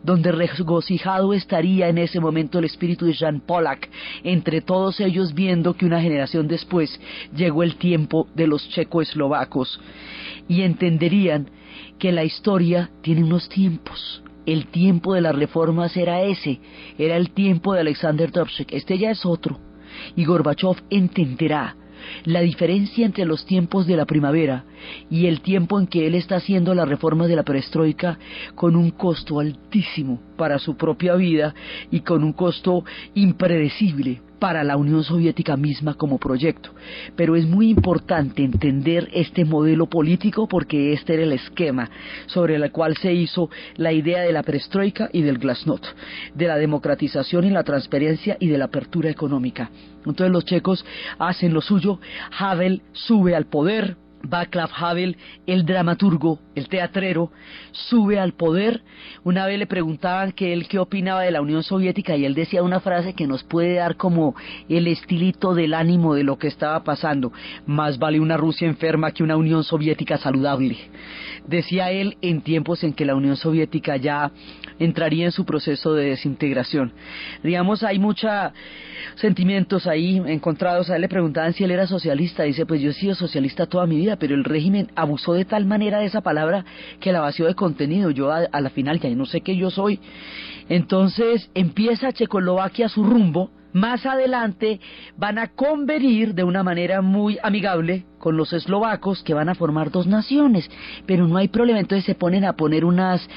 donde regocijado estaría en ese momento el espíritu de Jan Polak, entre todos ellos, viendo que una generación después llegó el tiempo de los checoslovacos, y entenderían que la historia tiene unos tiempos. El tiempo de las reformas era ese, era el tiempo de Alexander Dubček, este ya es otro, y Gorbachov entenderá la diferencia entre los tiempos de la primavera y el tiempo en que él está haciendo la reforma de la perestroika, con un costo altísimo para su propia vida y con un costo impredecible para la Unión Soviética misma como proyecto. Pero es muy importante entender este modelo político porque este era el esquema sobre el cual se hizo la idea de la perestroika y del Glasnost, de la democratización y la transparencia y de la apertura económica. Entonces los checos hacen lo suyo, Havel sube al poder, Václav Havel, el dramaturgo, el teatrero, sube al poder. Una vez le preguntaban que él qué opinaba de la Unión Soviética y él decía una frase que nos puede dar como el estilito del ánimo de lo que estaba pasando: más vale una Rusia enferma que una Unión Soviética saludable. Decía él en tiempos en que la Unión Soviética ya entraría en su proceso de desintegración. Digamos, hay muchos sentimientos ahí encontrados. A él le preguntaban si él era socialista. Dice: pues yo he sido socialista toda mi vida, pero el régimen abusó de tal manera de esa palabra que la vació de contenido. Yo a la final ya no sé qué yo soy. Entonces empieza Checoslovaquia su rumbo, Más adelante van a convenir de una manera muy amigable con los eslovacos, que van a formar dos naciones, pero no hay problema. Entonces se ponen a poner unas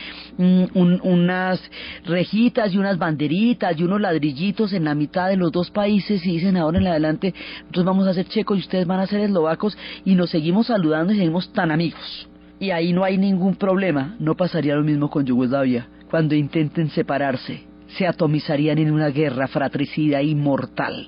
rejitas y unas banderitas y unos ladrillitos en la mitad de los dos países y dicen: ahora en adelante nosotros vamos a ser checos y ustedes van a ser eslovacos, y nos seguimos saludando y seguimos tan amigos. Y ahí no hay ningún problema. No pasaría lo mismo con Yugoslavia. Cuando intenten separarse, se atomizarían en una guerra fratricida y mortal.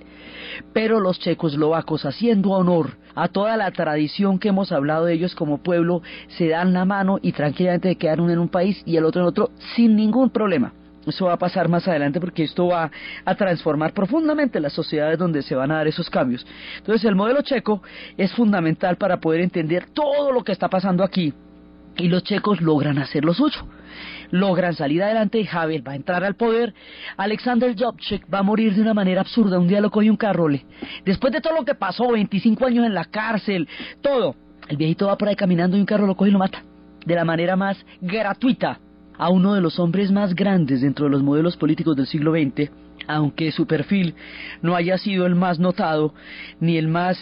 Pero los checoslovacos, haciendo honor a toda la tradición que hemos hablado de ellos como pueblo, se dan la mano y tranquilamente quedan uno en un país y el otro en otro sin ningún problema. Eso va a pasar más adelante, porque esto va a transformar profundamente las sociedades donde se van a dar esos cambios. Entonces el modelo checo es fundamental para poder entender todo lo que está pasando aquí, y los checos logran hacer lo suyo. Logran salir adelante, Havel va a entrar al poder, Alexander Dubček va a morir de una manera absurda. Un día lo coge un carrole, después de todo lo que pasó, 25 años en la cárcel, todo, el viejito va por ahí caminando y un carro lo coge y lo mata, de la manera más gratuita, a uno de los hombres más grandes dentro de los modelos políticos del siglo XX, aunque su perfil no haya sido el más notado, ni el más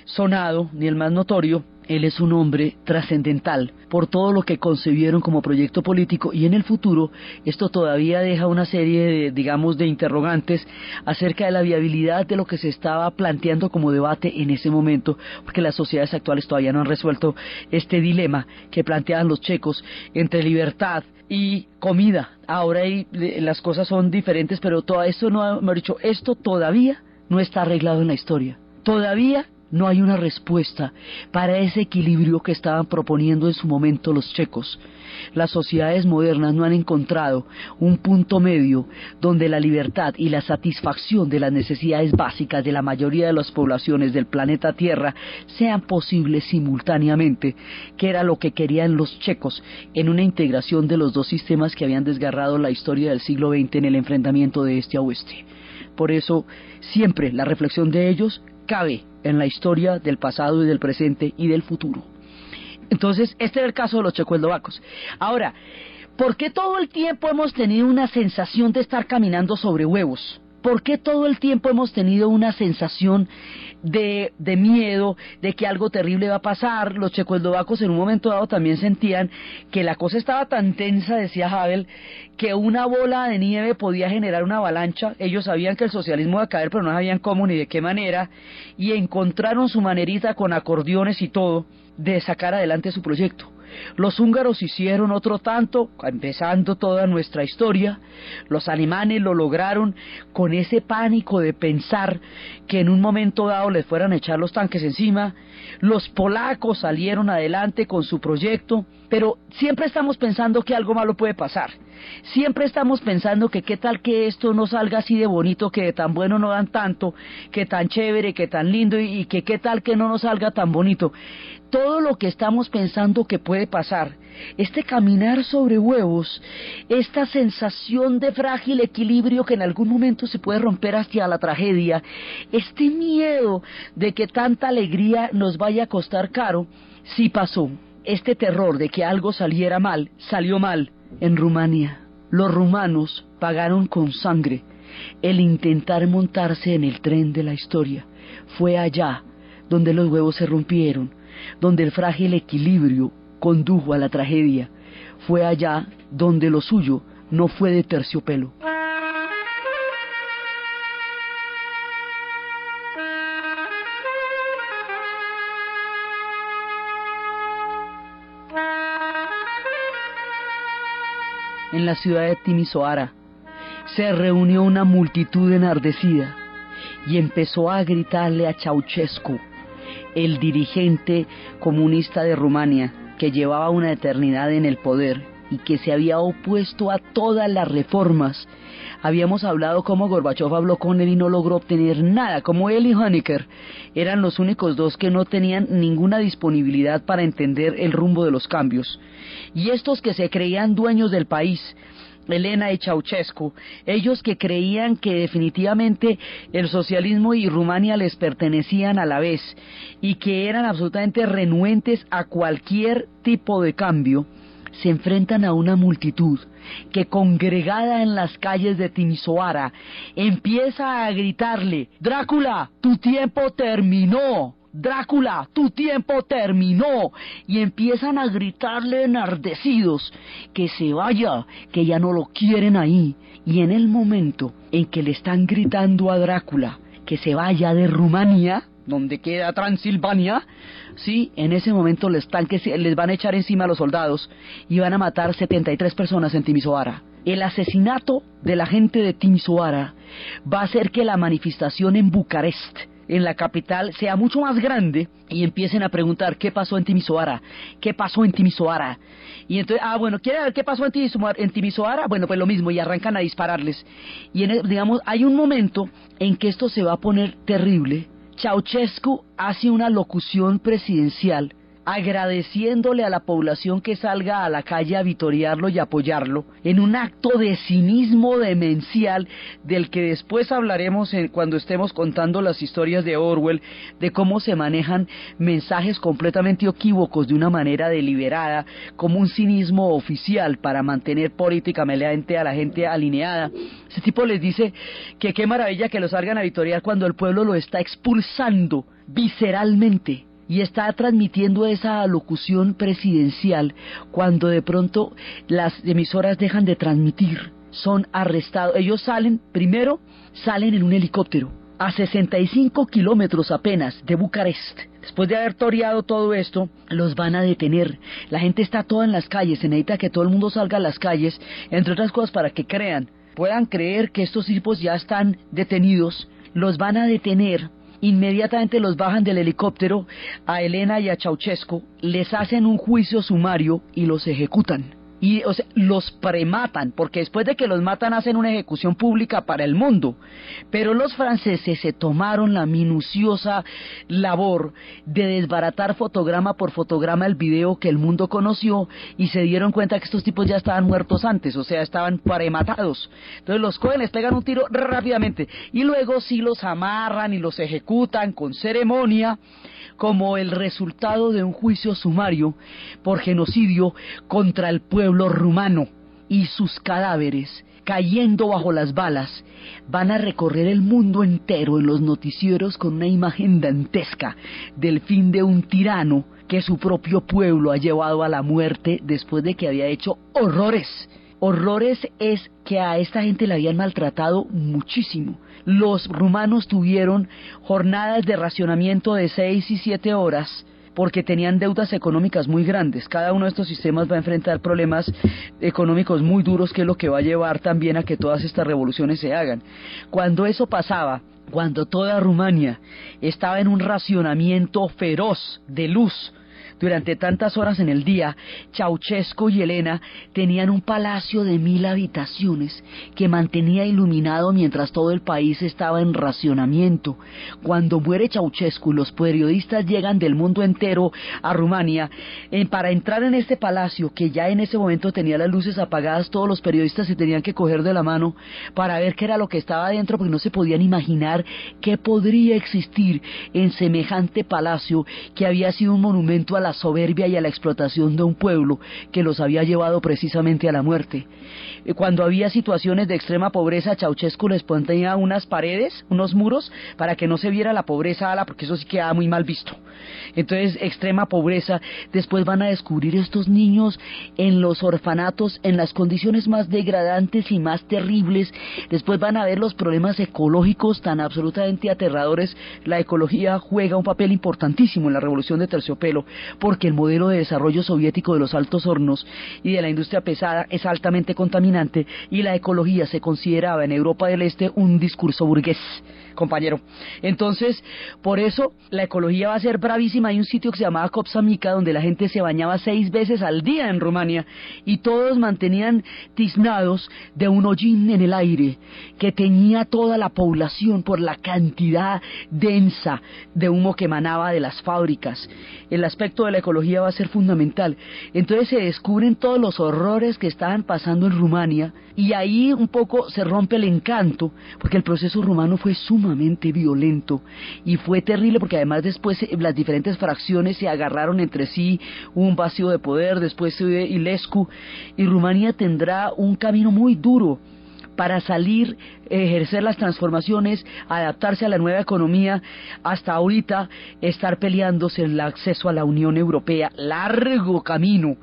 sonado, ni el más notorio. Él es un hombre trascendental por todo lo que concebieron como proyecto político, y en el futuro esto todavía deja una serie de interrogantes acerca de la viabilidad de lo que se estaba planteando como debate en ese momento, porque las sociedades actuales todavía no han resuelto este dilema que planteaban los checos entre libertad y comida. Ahora las cosas son diferentes, pero todo esto esto todavía no está arreglado en la historia. Todavía no hay una respuesta para ese equilibrio que estaban proponiendo en su momento los checos. Las sociedades modernas no han encontrado un punto medio donde la libertad y la satisfacción de las necesidades básicas de la mayoría de las poblaciones del planeta Tierra sean posibles simultáneamente, que era lo que querían los checos en una integración de los dos sistemas que habían desgarrado la historia del siglo XX en el enfrentamiento de este a oeste. Por eso, siempre la reflexión de ellos cabe en la historia del pasado y del presente y del futuro. Entonces, este es el caso de los checoslovacos. Ahora, ¿por qué todo el tiempo hemos tenido una sensación de estar caminando sobre huevos? ¿Por qué todo el tiempo hemos tenido una sensación de miedo, de que algo terrible va a pasar? Los checoslovacos en un momento dado también sentían que la cosa estaba tan tensa, decía Havel, que una bola de nieve podía generar una avalancha. Ellos sabían que el socialismo iba a caer, pero no sabían cómo ni de qué manera, y encontraron su manerita con acordeones y todo de sacar adelante su proyecto. Los húngaros hicieron otro tanto, empezando toda nuestra historia. Los alemanes lo lograron con ese pánico de pensar que en un momento dado les fueran a echar los tanques encima. Los polacos salieron adelante con su proyecto, pero siempre estamos pensando que algo malo puede pasar. Siempre estamos pensando que qué tal que esto no salga así de bonito, que de tan bueno no dan tanto, que tan chévere, que tan lindo, y que qué tal que no nos salga tan bonito. Todo lo que estamos pensando que puede pasar, este caminar sobre huevos, esta sensación de frágil equilibrio que en algún momento se puede romper hacia la tragedia, este miedo de que tanta alegría nos vaya a costar caro, sí pasó. Este terror de que algo saliera mal, salió mal en Rumania. Los rumanos pagaron con sangre el intentar montarse en el tren de la historia. Fue allá donde los huevos se rompieron, donde el frágil equilibrio condujo a la tragedia. Fue allá donde lo suyo no fue de terciopelo. En la ciudad de Timisoara se reunió una multitud enardecida y empezó a gritarle a Ceausescu, el dirigente comunista de Rumania, que llevaba una eternidad en el poder y que se había opuesto a todas las reformas. Habíamos hablado cómo Gorbachov habló con él y no logró obtener nada, como él y Honecker eran los únicos dos que no tenían ninguna disponibilidad para entender el rumbo de los cambios. Y estos que se creían dueños del país, Elena y Ceausescu, ellos que creían que definitivamente el socialismo y Rumania les pertenecían a la vez y que eran absolutamente renuentes a cualquier tipo de cambio, se enfrentan a una multitud que, congregada en las calles de Timisoara, empieza a gritarle: Drácula, tu tiempo terminó. Drácula, tu tiempo terminó. Y empiezan a gritarle enardecidos que se vaya, que ya no lo quieren ahí. Y en el momento en que le están gritando a Drácula que se vaya de Rumania, donde queda Transilvania, sí, en ese momento les van a echar encima a los soldados y van a matar 73 personas en Timisoara. El asesinato de la gente de Timisoara va a hacer que la manifestación en Bucarest, en la capital, sea mucho más grande y empiecen a preguntar: ¿qué pasó en Timisoara? ¿Qué pasó en Timisoara? Y entonces, bueno, ¿quiere ver qué pasó en Timisoara? Bueno, pues lo mismo, y arrancan a dispararles. Y digamos, hay un momento en que esto se va a poner terrible. Ceausescu hace una locución presidencial agradeciéndole a la población que salga a la calle a vitorearlo y apoyarlo, en un acto de cinismo demencial del que después hablaremos cuando estemos contando las historias de Orwell, de cómo se manejan mensajes completamente equívocos de una manera deliberada, como un cinismo oficial para mantener políticamente a la gente alineada. Ese tipo les dice que qué maravilla que lo salgan a vitorear cuando el pueblo lo está expulsando visceralmente. Y está transmitiendo esa locución presidencial cuando de pronto las emisoras dejan de transmitir, son arrestados. Ellos primero salen en un helicóptero a 65 kilómetros apenas de Bucarest. Después de haber toreado todo esto, los van a detener. La gente está toda en las calles, se necesita que todo el mundo salga a las calles, entre otras cosas para que puedan creer que estos tipos ya están detenidos. Los van a detener. Inmediatamente los bajan del helicóptero a Elena y a Ceausescu, les hacen un juicio sumario y los ejecutan. Y los prematan, porque después de que los matan hacen una ejecución pública para el mundo. Pero los franceses se tomaron la minuciosa labor de desbaratar fotograma por fotograma el video que el mundo conoció y se dieron cuenta que estos tipos ya estaban muertos antes, o sea, estaban prematados. Entonces los cogen, les pegan un tiro rápidamente y luego sí los amarran y los ejecutan con ceremonia, como el resultado de un juicio sumario por genocidio contra el pueblo rumano. Y sus cadáveres, cayendo bajo las balas, van a recorrer el mundo entero en los noticieros con una imagen dantesca del fin de un tirano que su propio pueblo ha llevado a la muerte después de que había hecho horrores. Horrores es que a esta gente la habían maltratado muchísimo. Los rumanos tuvieron jornadas de racionamiento de 6 y 7 horas porque tenían deudas económicas muy grandes. Cada uno de estos sistemas va a enfrentar problemas económicos muy duros, que es lo que va a llevar también a que todas estas revoluciones se hagan. Cuando eso pasaba, cuando toda Rumania estaba en un racionamiento feroz de luz durante tantas horas en el día, Ceausescu y Elena tenían un palacio de 1000 habitaciones que mantenía iluminado mientras todo el país estaba en racionamiento. Cuando muere Ceausescu, los periodistas llegan del mundo entero a Rumania para entrar en este palacio, que ya en ese momento tenía las luces apagadas. Todos los periodistas se tenían que coger de la mano para ver qué era lo que estaba adentro, porque no se podían imaginar qué podría existir en semejante palacio que había sido un monumento a la soberbia y a la explotación de un pueblo que los había llevado precisamente a la muerte. Cuando había situaciones de extrema pobreza, Ceausescu les ponía unas paredes, unos muros, para que no se viera la pobreza, porque eso sí quedaba muy mal visto. Entonces, extrema pobreza. Después van a descubrir estos niños en los orfanatos, en las condiciones más degradantes y más terribles. Después van a ver los problemas ecológicos tan absolutamente aterradores. La ecología juega un papel importantísimo en la revolución de Terciopelo, porque el modelo de desarrollo soviético de los altos hornos y de la industria pesada es altamente contaminante, y la ecología se consideraba en Europa del Este un discurso burgués, compañero. Entonces, por eso la ecología va a ser bravísima. Hay un sitio que se llamaba Copsamica, donde la gente se bañaba 6 veces al día en Rumania, y todos mantenían tiznados de un hollín en el aire que teñía toda la población por la cantidad densa de humo que emanaba de las fábricas. El aspecto de la ecología va a ser fundamental. Entonces se descubren todos los horrores que estaban pasando en Rumania y ahí un poco se rompe el encanto, porque el proceso rumano fue sumamente violento y fue terrible, porque además después las diferentes fracciones se agarraron entre sí, hubo un vacío de poder, después Ilescu, y Rumania tendrá un camino muy duro para salir, ejercer las transformaciones, adaptarse a la nueva economía, hasta ahorita estar peleándose el acceso a la Unión Europea. Largo camino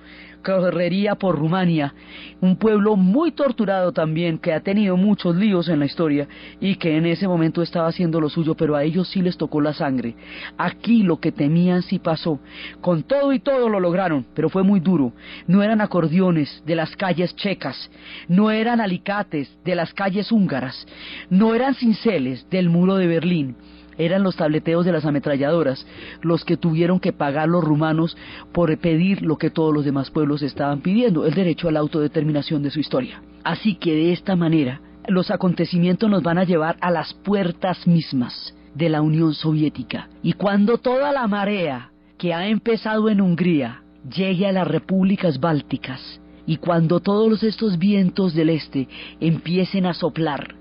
correría por Rumania, un pueblo muy torturado también, que ha tenido muchos líos en la historia y que en ese momento estaba haciendo lo suyo, pero a ellos sí les tocó la sangre. Aquí lo que temían sí pasó, con todo y todo lo lograron, pero fue muy duro. No eran acordeones de las calles checas, no eran alicates de las calles húngaras, no eran cinceles del muro de Berlín. Eran los tableteos de las ametralladoras los que tuvieron que pagar los rumanos por pedir lo que todos los demás pueblos estaban pidiendo, el derecho a la autodeterminación de su historia. Así que de esta manera los acontecimientos nos van a llevar a las puertas mismas de la Unión Soviética. Y cuando toda la marea que ha empezado en Hungría llegue a las repúblicas bálticas, y cuando todos estos vientos del este empiecen a soplar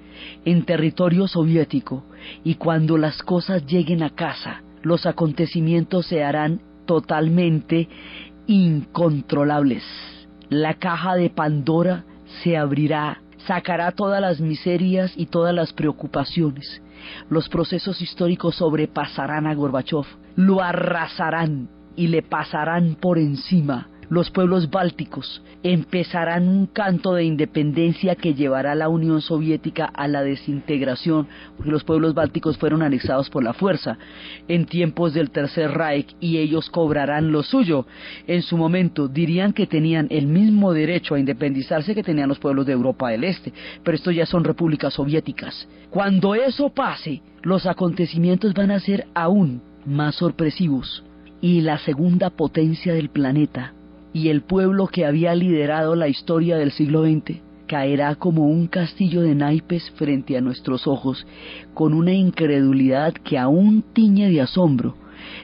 en territorio soviético, y cuando las cosas lleguen a casa, los acontecimientos se harán totalmente incontrolables. La caja de Pandora se abrirá, sacará todas las miserias y todas las preocupaciones. Los procesos históricos sobrepasarán a Gorbachov, lo arrasarán y le pasarán por encima. Los pueblos bálticos empezarán un canto de independencia que llevará a la Unión Soviética a la desintegración, porque los pueblos bálticos fueron anexados por la fuerza en tiempos del Tercer Reich y ellos cobrarán lo suyo. En su momento dirían que tenían el mismo derecho a independizarse que tenían los pueblos de Europa del Este, pero estos ya son repúblicas soviéticas. Cuando eso pase, los acontecimientos van a ser aún más sorpresivos y la segunda potencia del planeta, y el pueblo que había liderado la historia del siglo XX caerá como un castillo de naipes frente a nuestros ojos, con una incredulidad que aún tiñe de asombro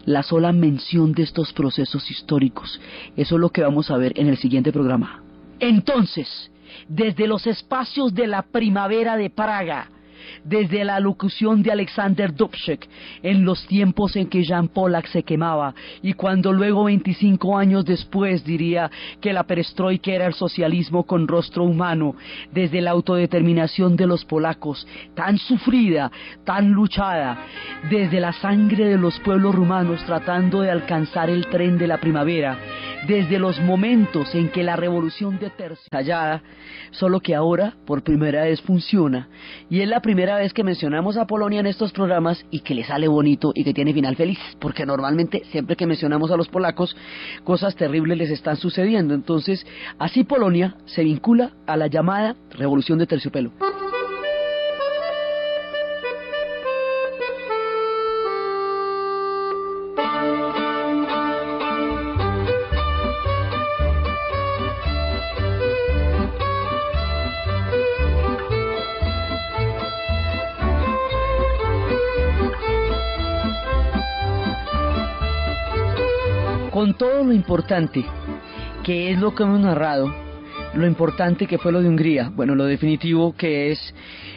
la sola mención de estos procesos históricos. Eso es lo que vamos a ver en el siguiente programa. Entonces, desde los espacios de la primavera de Praga, desde la locución de Alexander Dubček, en los tiempos en que Jan Polak se quemaba, y cuando luego 25 años después diría que la perestroika era el socialismo con rostro humano, desde la autodeterminación de los polacos, tan sufrida, tan luchada, desde la sangre de los pueblos rumanos tratando de alcanzar el tren de la primavera, desde los momentos en que la revolución de tercio estallada, solo que ahora por primera vez funciona, y es la primera vez que mencionamos a Polonia en estos programas y que le sale bonito y que tiene final feliz, porque normalmente siempre que mencionamos a los polacos cosas terribles les están sucediendo. Entonces así Polonia se vincula a la llamada revolución de terciopelo. Con todo lo importante que es lo que hemos narrado, lo importante que fue lo de Hungría, bueno, lo definitivo que es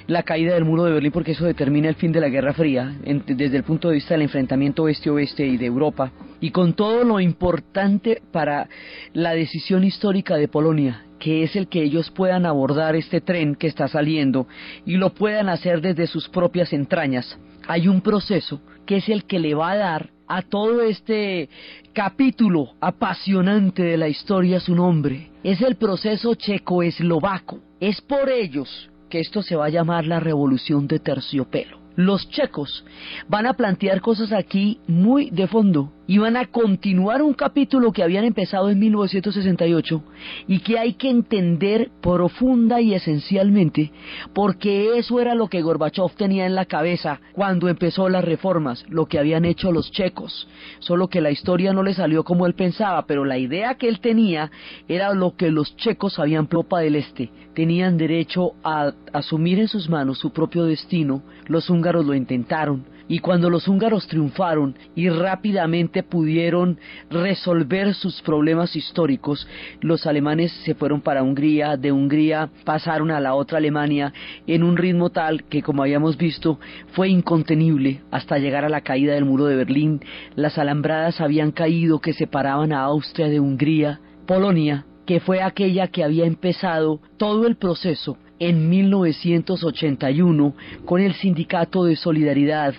la caída del muro de Berlín, porque eso determina el fin de la Guerra Fría, desde el punto de vista del enfrentamiento oeste-oeste y de Europa, y con todo lo importante para la decisión histórica de Polonia, que es el que ellos puedan abordar este tren que está saliendo y lo puedan hacer desde sus propias entrañas. Hay un proceso que es el que le va a dar a todo este capítulo apasionante de la historia su nombre. Es el proceso checo-eslovaco. Es por ellos que esto se va a llamar la revolución de terciopelo. Los checos van a plantear cosas aquí muy de fondo y van a continuar un capítulo que habían empezado en 1968 y que hay que entender profunda y esencialmente, porque eso era lo que Gorbachov tenía en la cabeza cuando empezó las reformas, lo que habían hecho los checos, solo que la historia no le salió como él pensaba, pero la idea que él tenía era lo que los checos habían Europa del Este, tenían derecho a asumir en sus manos su propio destino. Los húngaros lo intentaron, Y cuando los húngaros triunfaron y rápidamente pudieron resolver sus problemas históricos, los alemanes se fueron para Hungría, de Hungría pasaron a la otra Alemania en un ritmo tal que, como habíamos visto, fue incontenible hasta llegar a la caída del muro de Berlín. Las alambradas habían caído que separaban a Austria de Hungría. Polonia, que fue aquella que había empezado todo el proceso en 1981 con el Sindicato de Solidaridad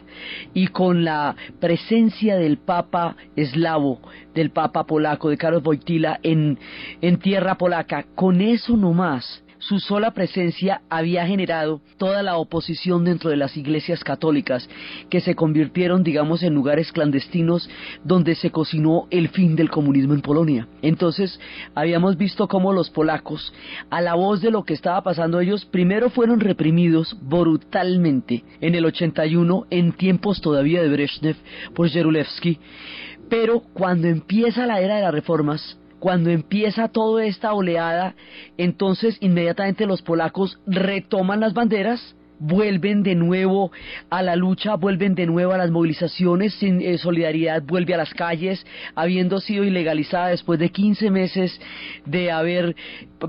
y con la presencia del Papa eslavo, del Papa polaco, de Karol Wojtyła en tierra polaca. Con eso nomás, su sola presencia había generado toda la oposición dentro de las iglesias católicas, que se convirtieron, digamos, en lugares clandestinos donde se cocinó el fin del comunismo en Polonia. Entonces, habíamos visto cómo los polacos, a la voz de lo que estaba pasando ellos, primero fueron reprimidos brutalmente en el 81, en tiempos todavía de Brezhnev, por Jaruzelski, pero cuando empieza la era de las reformas, cuando empieza toda esta oleada, entonces inmediatamente los polacos retoman las banderas, vuelven de nuevo a la lucha, vuelven de nuevo a las movilizaciones. Solidaridad vuelve a las calles, habiendo sido ilegalizada después de 15 meses de haber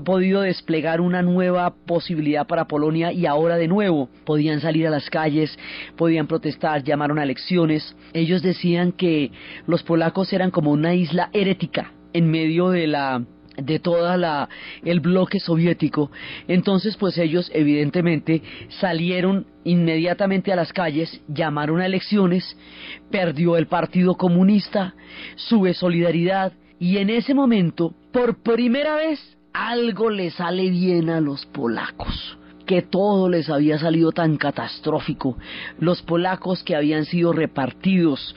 podido desplegar una nueva posibilidad para Polonia, y ahora de nuevo podían salir a las calles, podían protestar, llamaron a elecciones. Ellos decían que los polacos eran como una isla herética en medio de toda el bloque soviético. Entonces pues ellos evidentemente salieron inmediatamente a las calles, llamaron a elecciones, perdió el Partido Comunista, sube Solidaridad, y en ese momento, por primera vez, algo le sale bien a los polacos, que todo les había salido tan catastrófico. Los polacos que habían sido repartidos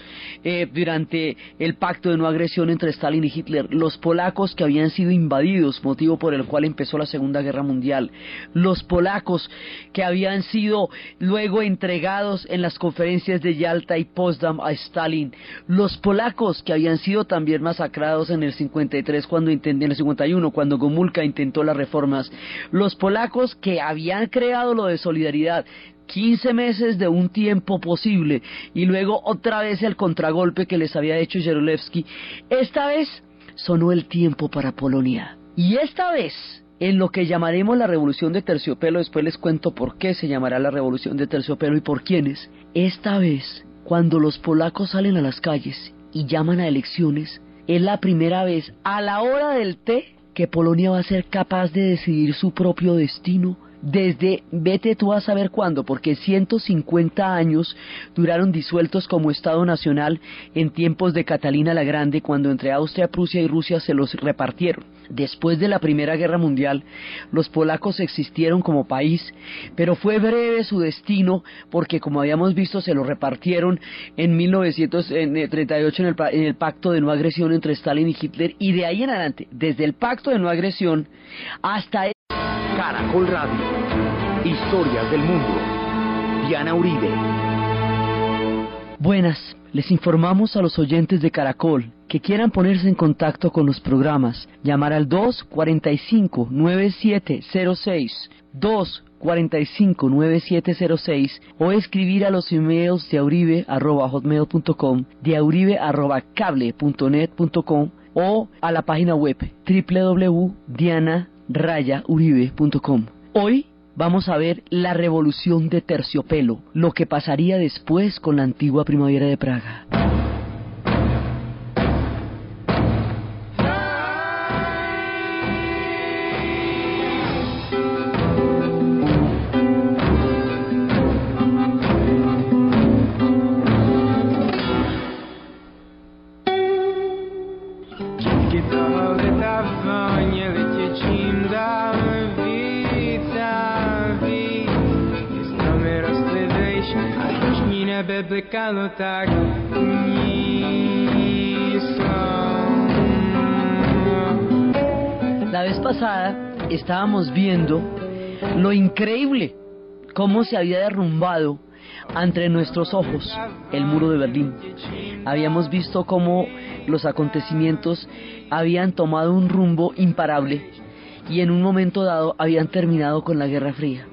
durante el pacto de no agresión entre Stalin y Hitler, los polacos que habían sido invadidos, motivo por el cual empezó la Segunda Guerra Mundial, los polacos que habían sido luego entregados en las conferencias de Yalta y Potsdam a Stalin, los polacos que habían sido también masacrados en el 53 en el 51 cuando Gomulka intentó las reformas, los polacos que habían creado lo de Solidaridad, 15 meses de un tiempo posible, y luego otra vez el contragolpe que les había hecho Jaruzelski. Esta vez sonó el tiempo para Polonia, y esta vez en lo que llamaremos la Revolución de Terciopelo. Después les cuento por qué se llamará la Revolución de Terciopelo y por quiénes. Esta vez, cuando los polacos salen a las calles y llaman a elecciones, es la primera vez a la hora del té que Polonia va a ser capaz de decidir su propio destino. Desde, vete tú a saber cuándo, porque 150 años duraron disueltos como Estado Nacional en tiempos de Catalina la Grande, cuando entre Austria, Prusia y Rusia se los repartieron. Después de la Primera Guerra Mundial, los polacos existieron como país, pero fue breve su destino, porque como habíamos visto, se los repartieron en 1938 en el pacto de no agresión entre Stalin y Hitler, y de ahí en adelante, desde el pacto de no agresión hasta Caracol Radio. Historias del mundo. Diana Uribe. Buenas, les informamos a los oyentes de Caracol que quieran ponerse en contacto con los programas, llamar al 245-9706, 245-9706, o escribir a los emails diauribe@hotmail.com, diauribe@cable.net.com, o a la página web www.diana-uribe.com. Hoy vamos a ver la Revolución de Terciopelo, lo que pasaría después con la antigua Primavera de Praga. Tak nisko. La vez pasada estábamos viendo lo increíble, cómo se había derrumbado ante nuestros ojos el muro de Berlín. Habíamos visto cómo los acontecimientos habían tomado un rumbo imparable y en un momento dado habían terminado con la Guerra Fría,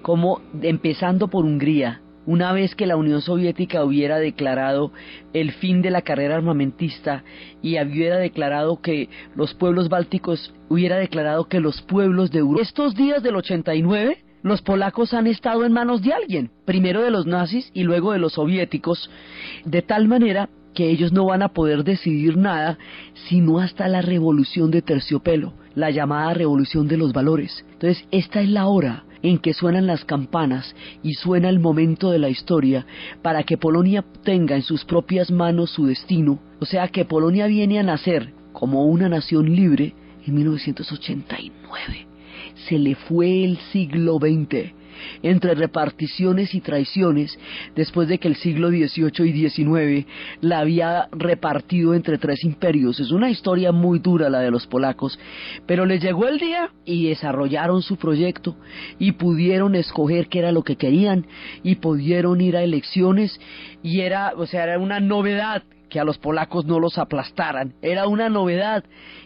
como empezando por Hungría, una vez que la Unión Soviética hubiera declarado el fin de la carrera armamentista y hubiera declarado que los pueblos bálticos, hubiera declarado que los pueblos de Europa, estos días del 89, los polacos han estado en manos de alguien, primero de los nazis y luego de los soviéticos, de tal manera que ellos no van a poder decidir nada sino hasta la revolución de terciopelo, la llamada revolución de los valores. Entonces, esta es la hora en que suenan las campanas y suena el momento de la historia para que Polonia tenga en sus propias manos su destino, o sea que Polonia viene a nacer como una nación libre en 1989. Se le fue el siglo XX entre reparticiones y traiciones, después de que el siglo XVIII y XIX la había repartido entre 3 imperios. Es una historia muy dura la de los polacos, pero les llegó el día y desarrollaron su proyecto y pudieron escoger qué era lo que querían y pudieron ir a elecciones y era una novedad que a los polacos no los aplastaran, era una novedad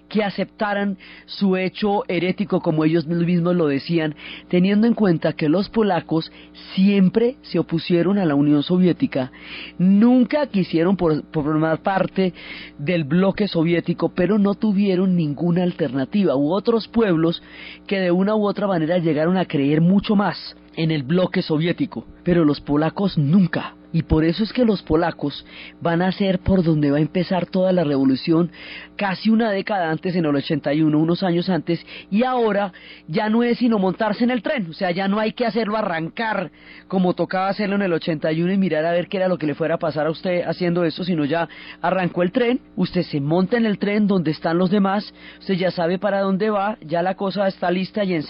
que aceptaran su hecho herético, como ellos mismos lo decían, teniendo en cuenta que los polacos siempre se opusieron a la Unión Soviética, nunca quisieron formar parte del bloque soviético, pero no tuvieron ninguna alternativa. Hubo otros pueblos que de una u otra manera llegaron a creer mucho más en el bloque soviético, pero los polacos nunca. Y por eso es que los polacos van a ser por donde va a empezar toda la revolución, casi una década antes, en el 81, unos años antes, y ahora ya no es sino montarse en el tren, o sea, ya no hay que hacerlo arrancar como tocaba hacerlo en el 81 y mirar a ver qué era lo que le fuera a pasar a usted haciendo eso, sino ya arrancó el tren, usted se monta en el tren donde están los demás, usted ya sabe para dónde va, ya la cosa está lista y en